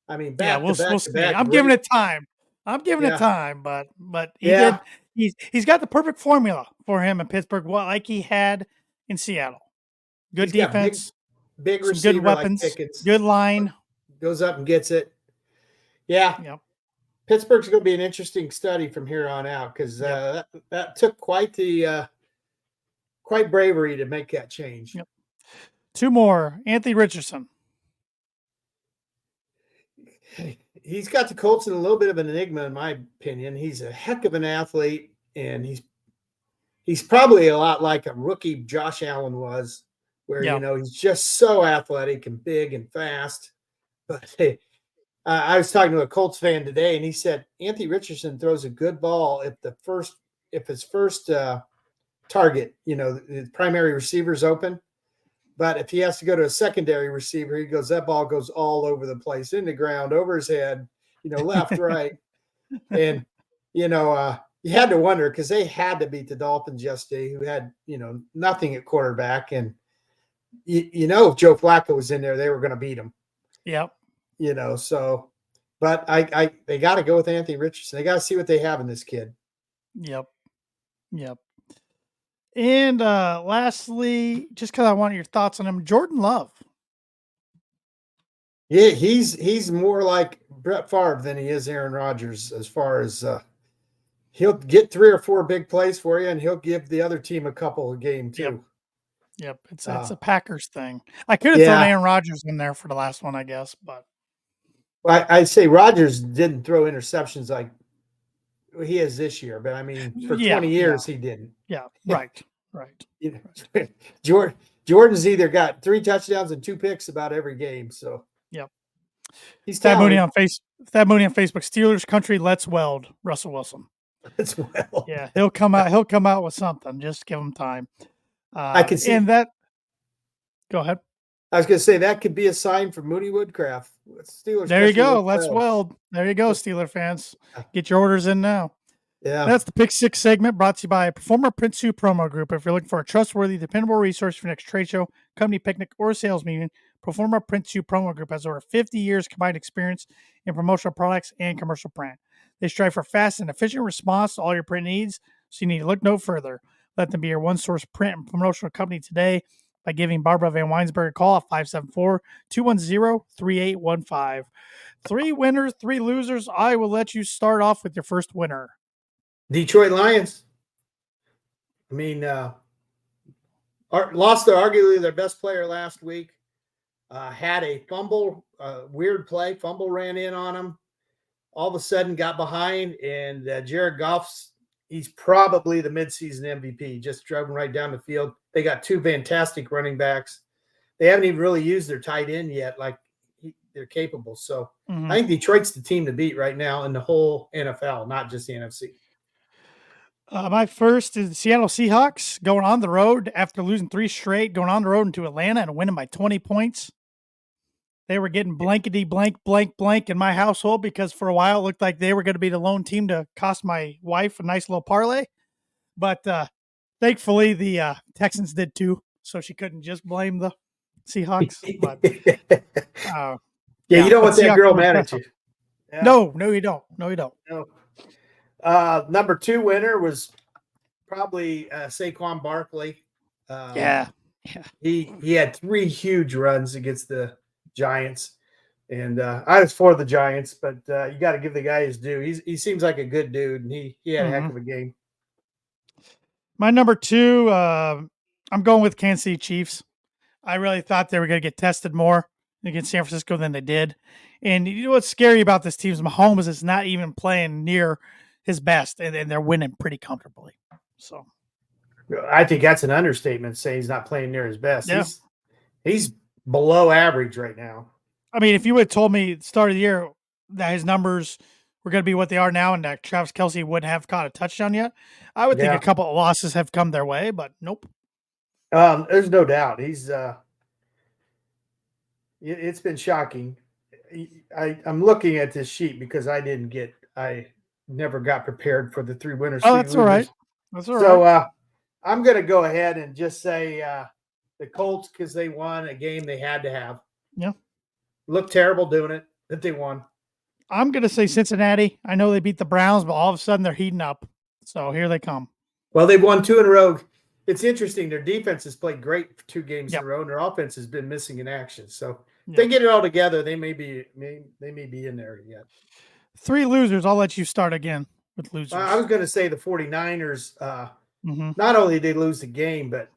I mean, Yeah, back to we'll back to see. back, I'm giving great. it time. I'm giving it Yeah, time, but he yeah. did. He's got the perfect formula for him in Pittsburgh, like he had in Seattle. Good He's got defense, big some good receiver like weapons, Pickens, good line. goes up and gets it. Yeah, Yep, Pittsburgh's going to be an interesting study from here on out because yep, that took quite bravery to make that change. yep. Two more. Anthony Richardson. He's got the Colts in a little bit of an enigma, in my opinion. He's a heck of an athlete, and he's probably a lot like a rookie Josh Allen was, where Yeah, he's just so athletic and big and fast. But hey, I was talking to a Colts fan today, and he said Anthony Richardson throws a good ball if his first target, the primary receiver's open. But if he has to go to a secondary receiver, he goes, that ball goes all over the place, in the ground, over his head, left, right. And, you had to wonder because they had to beat the Dolphins yesterday, who had, nothing at quarterback. And, if Joe Flacco was in there, they were going to beat him, yep, so. But they got to go with Anthony Richardson. They got to see what they have in this kid. yep, yep. And lastly, just because I want your thoughts on him, Jordan Love. Yeah, he's more like Brett Favre than he is Aaron Rodgers as far as he'll get 3 or 4 big plays for you, and he'll give the other team a couple a game Yep, too. yep. It's a Packers thing. I could have thrown Yeah, Aaron Rodgers in there for the last one, I guess, but I'd say Rodgers didn't throw interceptions like he is this year, but I mean, for 20 yeah, yeah, years he didn't. yeah. Right, right. You know, Jordan's either got 3 touchdowns and 2 picks about every game, so Yep. he's Thad Mooney talented on Thad Mooney on Facebook. Steelers country, let's weld Russell Wilson. as well. Yeah, he'll come out. He'll come out with something. Just give him time. I can see. And that. Go ahead. I was going to say that could be a sign for Mooney Woodcraft. Steelers There you country, go. let's Let's weld. weld. There you go, Steeler fans. Get your orders in now. Yeah. That's the Pick Six segment brought to you by Performer Print 2 Promo Group. If you're looking for a trustworthy, dependable resource for your next trade show, company picnic, or sales meeting, Performer Print 2 Promo Group has over 50 years combined experience in promotional products and commercial print. They strive for fast and efficient response to all your print needs, so you need to look no further. Let them be your one-source print and promotional company today by giving Barbara Van Weinsberg a call at 574-210-3815. 3 winners, 3 losers. I will let you start off with your first winner. Detroit Lions. I mean, lost arguably their best player last week. Had a fumble, weird play. Fumble ran in on him. All of a sudden got behind, and Jared Goff's, he's probably the midseason MVP, just driving right down the field. They got 2 fantastic running backs. They haven't even really used their tight end yet, like they're capable. So I think Detroit's the team to beat right now in the whole NFL, not just the NFC. My first is the Seattle Seahawks going on the road after losing 3 straight, going on the road into Atlanta and winning by 20 points. They were getting blankety blank in my household because for a while it looked like they were going to be the lone team to cost my wife a nice little parlay. But thankfully the Texans did too, so she couldn't just blame the Seahawks. But yeah, you don't want that Seahawks girl mad at you. Yeah. No, you don't. No, you don't. No. Number 2 winner was probably Saquon Barkley. Yeah. He had 3 huge runs against the Giants, and I was for the Giants, but you got to give the guy his due. He seems like a good dude, and he had a heck of a game. My number 2, I'm going with Kansas City Chiefs. I really thought they were going to get tested more against San Francisco than they did. And you know what's scary about this team is Mahomes is not even playing near his best, and they're winning pretty comfortably. So I think that's an understatement, saying he's not playing near his best. Yeah. He's below average right now. I mean, if you had told me at the start of the year that his numbers were going to be what they are now and that Travis Kelce wouldn't have caught a touchdown yet, I would think a couple of losses have come their way, but nope. There's no doubt. He's it's been shocking. I'm looking at this sheet because I never got prepared for the 3 winners. Oh, that's all right. That's all right. So I'm going to go ahead and just say The Colts, because they won a game they had to have. Yeah. Looked terrible doing it, but they won. I'm going to say Cincinnati. I know they beat the Browns, but all of a sudden they're heating up. So here they come. Well, they've won 2 in a row. It's interesting. Their defense has played great for 2 games Yep. in a row, and their offense has been missing in action. So if Yep. they get it all together, they may be in there yet. 3 losers. I'll let you start again with losers. I was going to say the 49ers, Mm-hmm. not only did they lose the game, but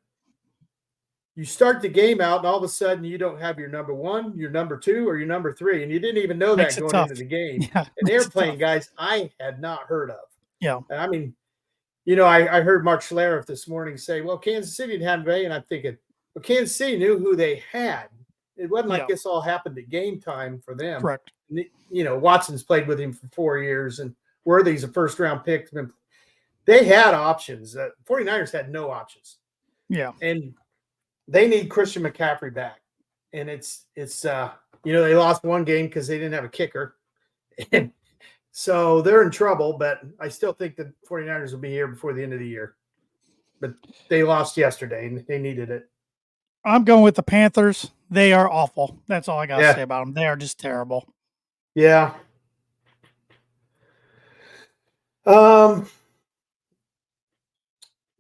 you start the game out and all of a sudden you don't have your number 1, your number 2, or your number 3, and you didn't even know Makes that it going tough. into the game. Yeah, and they're makes it playing tough. guys I had not heard of. Yeah. And I mean, you know, I heard Mark Schlereth this morning say, well, Kansas City didn't have Bay, and I'm thinking, well, Kansas City knew who they had. It wasn't like Yeah. this all happened at game time for them. Correct. You know, Watson's played with him for 4 years, and Worthy's a first-round pick. They had options. 49ers had no options. Yeah. And they need Christian McCaffrey back. And it's you know, they lost one game because they didn't have a kicker. And so they're in trouble, but I still think the 49ers will be here before the end of the year. But they lost yesterday, and they needed it. I'm going with the Panthers. They are awful. That's all I got to Yeah. say about them. They are just terrible. Yeah.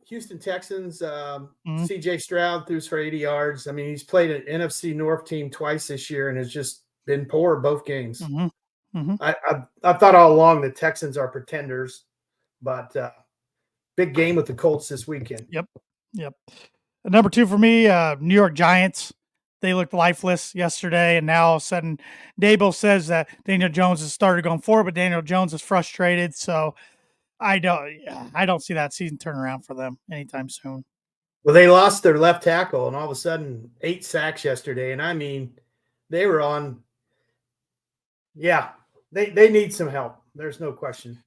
Houston Texans, CJ Stroud threw for 80 yards. I mean, he's played an NFC North team twice this year and has just been poor both games. I thought all along the Texans are pretenders, but big game with the Colts this weekend. Yep. Number 2 for me, New York Giants. They looked lifeless yesterday, and now all of a sudden Dable says that Daniel Jones has started going forward, but Daniel Jones is frustrated. So I don't see that season turn around for them anytime soon. Well, they lost their left tackle, and all of a sudden 8 sacks yesterday. And I mean, they were on. Yeah, they need some help. There's no question.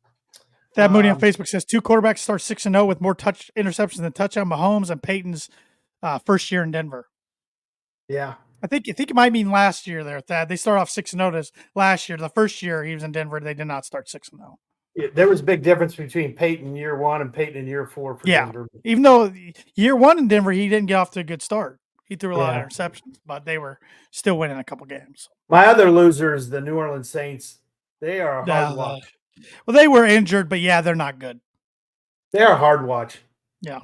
Thad Mooney on Facebook says 2 quarterbacks start 6-0 with more touch interceptions than touchdown. Mahomes and Peyton's first year in Denver. Yeah, I think it might mean last year there, Thad. They start off 6-0 last year. The first year he was in Denver, they did not start 6-0. Yeah, there was a big difference between Peyton year 1 and Peyton in year 4 for Denver. Even though year 1 in Denver, he didn't get off to a good start. He threw a lot of interceptions, but they were still winning a couple games. My other loser is the New Orleans Saints. They are a hard watch. Well, they were injured, but yeah, they're not good. They're a hard watch. Yeah.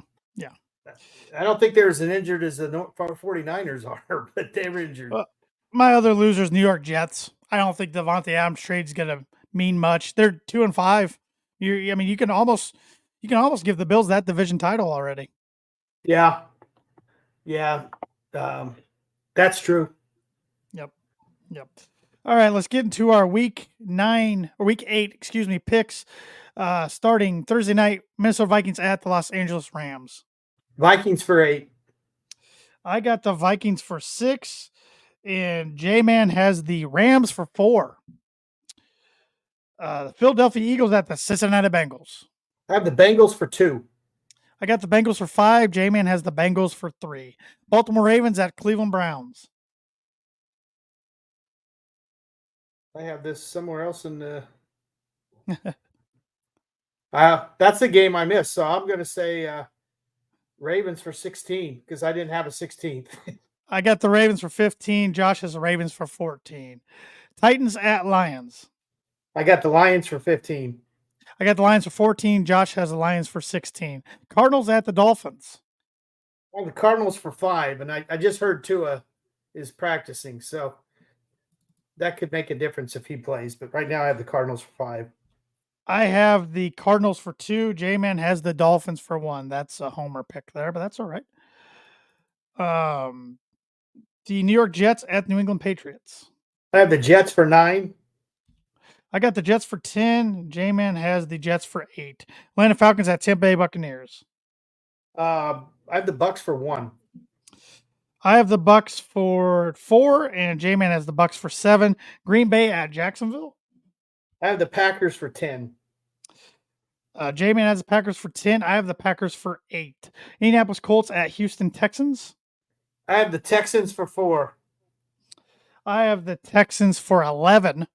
I don't think they're as injured as the 49ers are, but they were injured. My other loser is New York Jets. I don't think Devontae Adams trade is going to mean much. They're 2-5. You can almost give the Bills that division title already. Yeah. That's true. Yep. All right, let's get into our week 8, picks. Starting Thursday night, Minnesota Vikings at the Los Angeles Rams. Vikings for 8. I got the Vikings for 6, and J-Man has the Rams for 4. The Philadelphia Eagles at the Cincinnati Bengals. I have the Bengals for 2. I got the Bengals for 5. J-Man has the Bengals for 3. Baltimore Ravens at Cleveland Browns. I have this somewhere else in the. That's the game I missed, so I'm going to say Ravens for 16 because I didn't have a 16th. I got the Ravens for 15. Josh has the Ravens for 14. Titans at Lions. I got the Lions for 15. I got the Lions for 14. Josh has the Lions for 16. Cardinals at the Dolphins. Well, the Cardinals for 5, and I just heard Tua is practicing, so that could make a difference if he plays. But right now I have the Cardinals for 5. I have the Cardinals for 2. J-Man has the Dolphins for 1. That's a homer pick there, but that's all right. The New York Jets at New England Patriots. I have the Jets for 9. I got the Jets for 10. J-Man has the Jets for 8. Atlanta Falcons at Tampa Bay Buccaneers. I have the Bucks for 1. I have the Bucks for 4, and J-Man has the Bucks for 7. Green Bay at Jacksonville. I have the Packers for 10. J-Man has the Packers for 10. I have the Packers for 8. Indianapolis Colts at Houston Texans. I have the Texans for 4. I have the Texans for 11.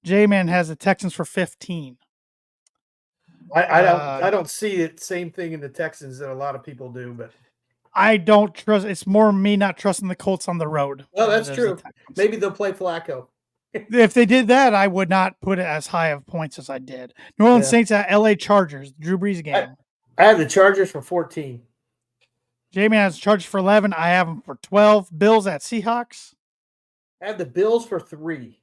J-Man has the Texans for 15. I don't see it same thing in the Texans that a lot of people do, but I don't trust. It's more me not trusting the Colts on the road. Well, than that's it is the true. Texans. Maybe they'll play Flacco. If they did that, I would not put it as high of points as I did. New Orleans Yeah. Saints at LA Chargers, Drew Brees I, game. I have the Chargers for 14. J-Man has Chargers for 11. I have them for 12. Bills at Seahawks. I have the Bills for 3.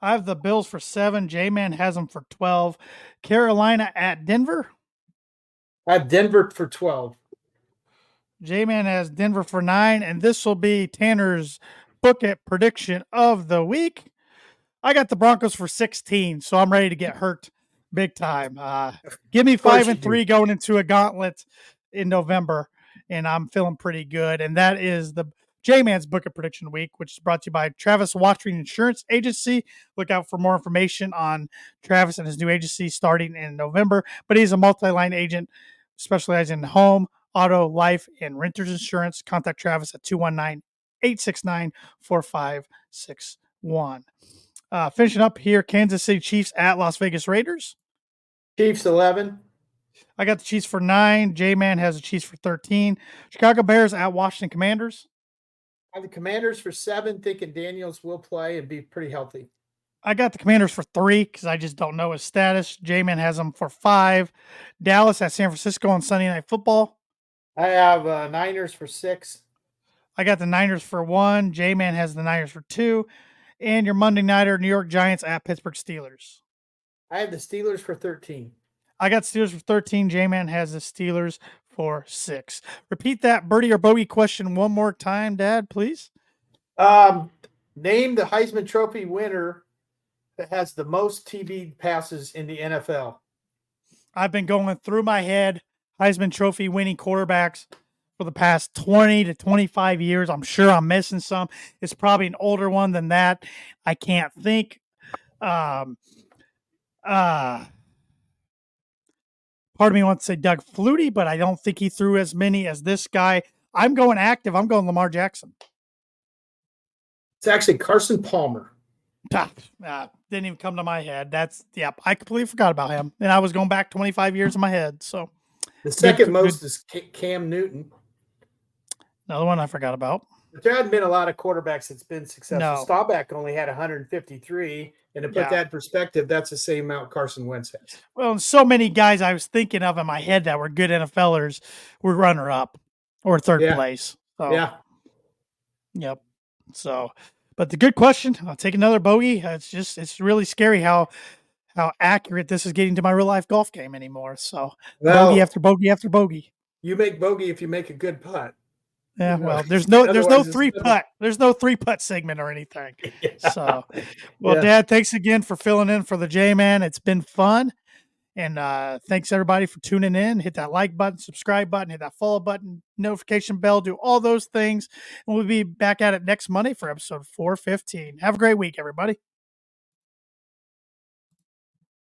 I have the Bills for 7. J-Man has them for 12. Carolina at Denver. I have Denver for 12. J-Man has Denver for 9. And this will be Tanner's book it prediction of the week. I got the Broncos for 16, so I'm ready to get hurt big time. Give me 5 and 3 going into a gauntlet in November, and I'm feeling pretty good. And that is the J-Man's Book of Prediction Week, which is brought to you by Travis Watching Insurance Agency. Look out for more information on Travis and his new agency starting in November. But he's a multi-line agent specializing in home, auto, life, and renters insurance. Contact Travis at 219-869-4561. Finishing up here, Kansas City Chiefs at Las Vegas Raiders. Chiefs 11. I got the Chiefs for 9. J-Man has the Chiefs for 13. Chicago Bears at Washington Commanders. I have the Commanders for 7, thinking Daniels will play and be pretty healthy. I got the Commanders for 3 because I just don't know his status. J-Man has them for 5. Dallas at San Francisco on Sunday Night Football. I have Niners for 6. I got the Niners for 1. J-Man has the Niners for 2. And your Monday Nighter, New York Giants at Pittsburgh Steelers. I have the Steelers for 13. I got Steelers for 13. J-Man has the Steelers for 6. Repeat that birdie or bogey question one more time, Dad, please. Name the Heisman Trophy winner that has the most TD passes in the NFL. I've been going through my head Heisman Trophy winning quarterbacks for the past 20 to 25 years. I'm sure I'm missing some. It's probably an older one than that. I can't think. Part of me wants to say Doug Flutie, but I don't think he threw as many as this guy. I'm going active. I'm going Lamar Jackson. It's actually Carson Palmer. Didn't even come to my head. I completely forgot about him. And I was going back 25 years in my head. So the second most is Cam Newton. Another one I forgot about. But there hadn't been a lot of quarterbacks that's been successful. No. Staubach only had 153. And to put that in perspective, that's the same amount Carson Wentz has. Well, and so many guys I was thinking of in my head that were good NFLers were runner-up or third place. So, yeah. Yep. So, but the good question, I'll take another bogey. It's really scary how accurate this is getting to my real-life golf game anymore. So, bogey after bogey after bogey. You make bogey if you make a good putt. Yeah, well, there's no 3-putt segment or anything. Yeah. So, well, Dad, thanks again for filling in for the J-Man. It's been fun. And thanks everybody for tuning in. Hit that like button, subscribe button, hit that follow button, notification bell, do all those things. And we'll be back at it next Monday for episode 415. Have a great week, everybody.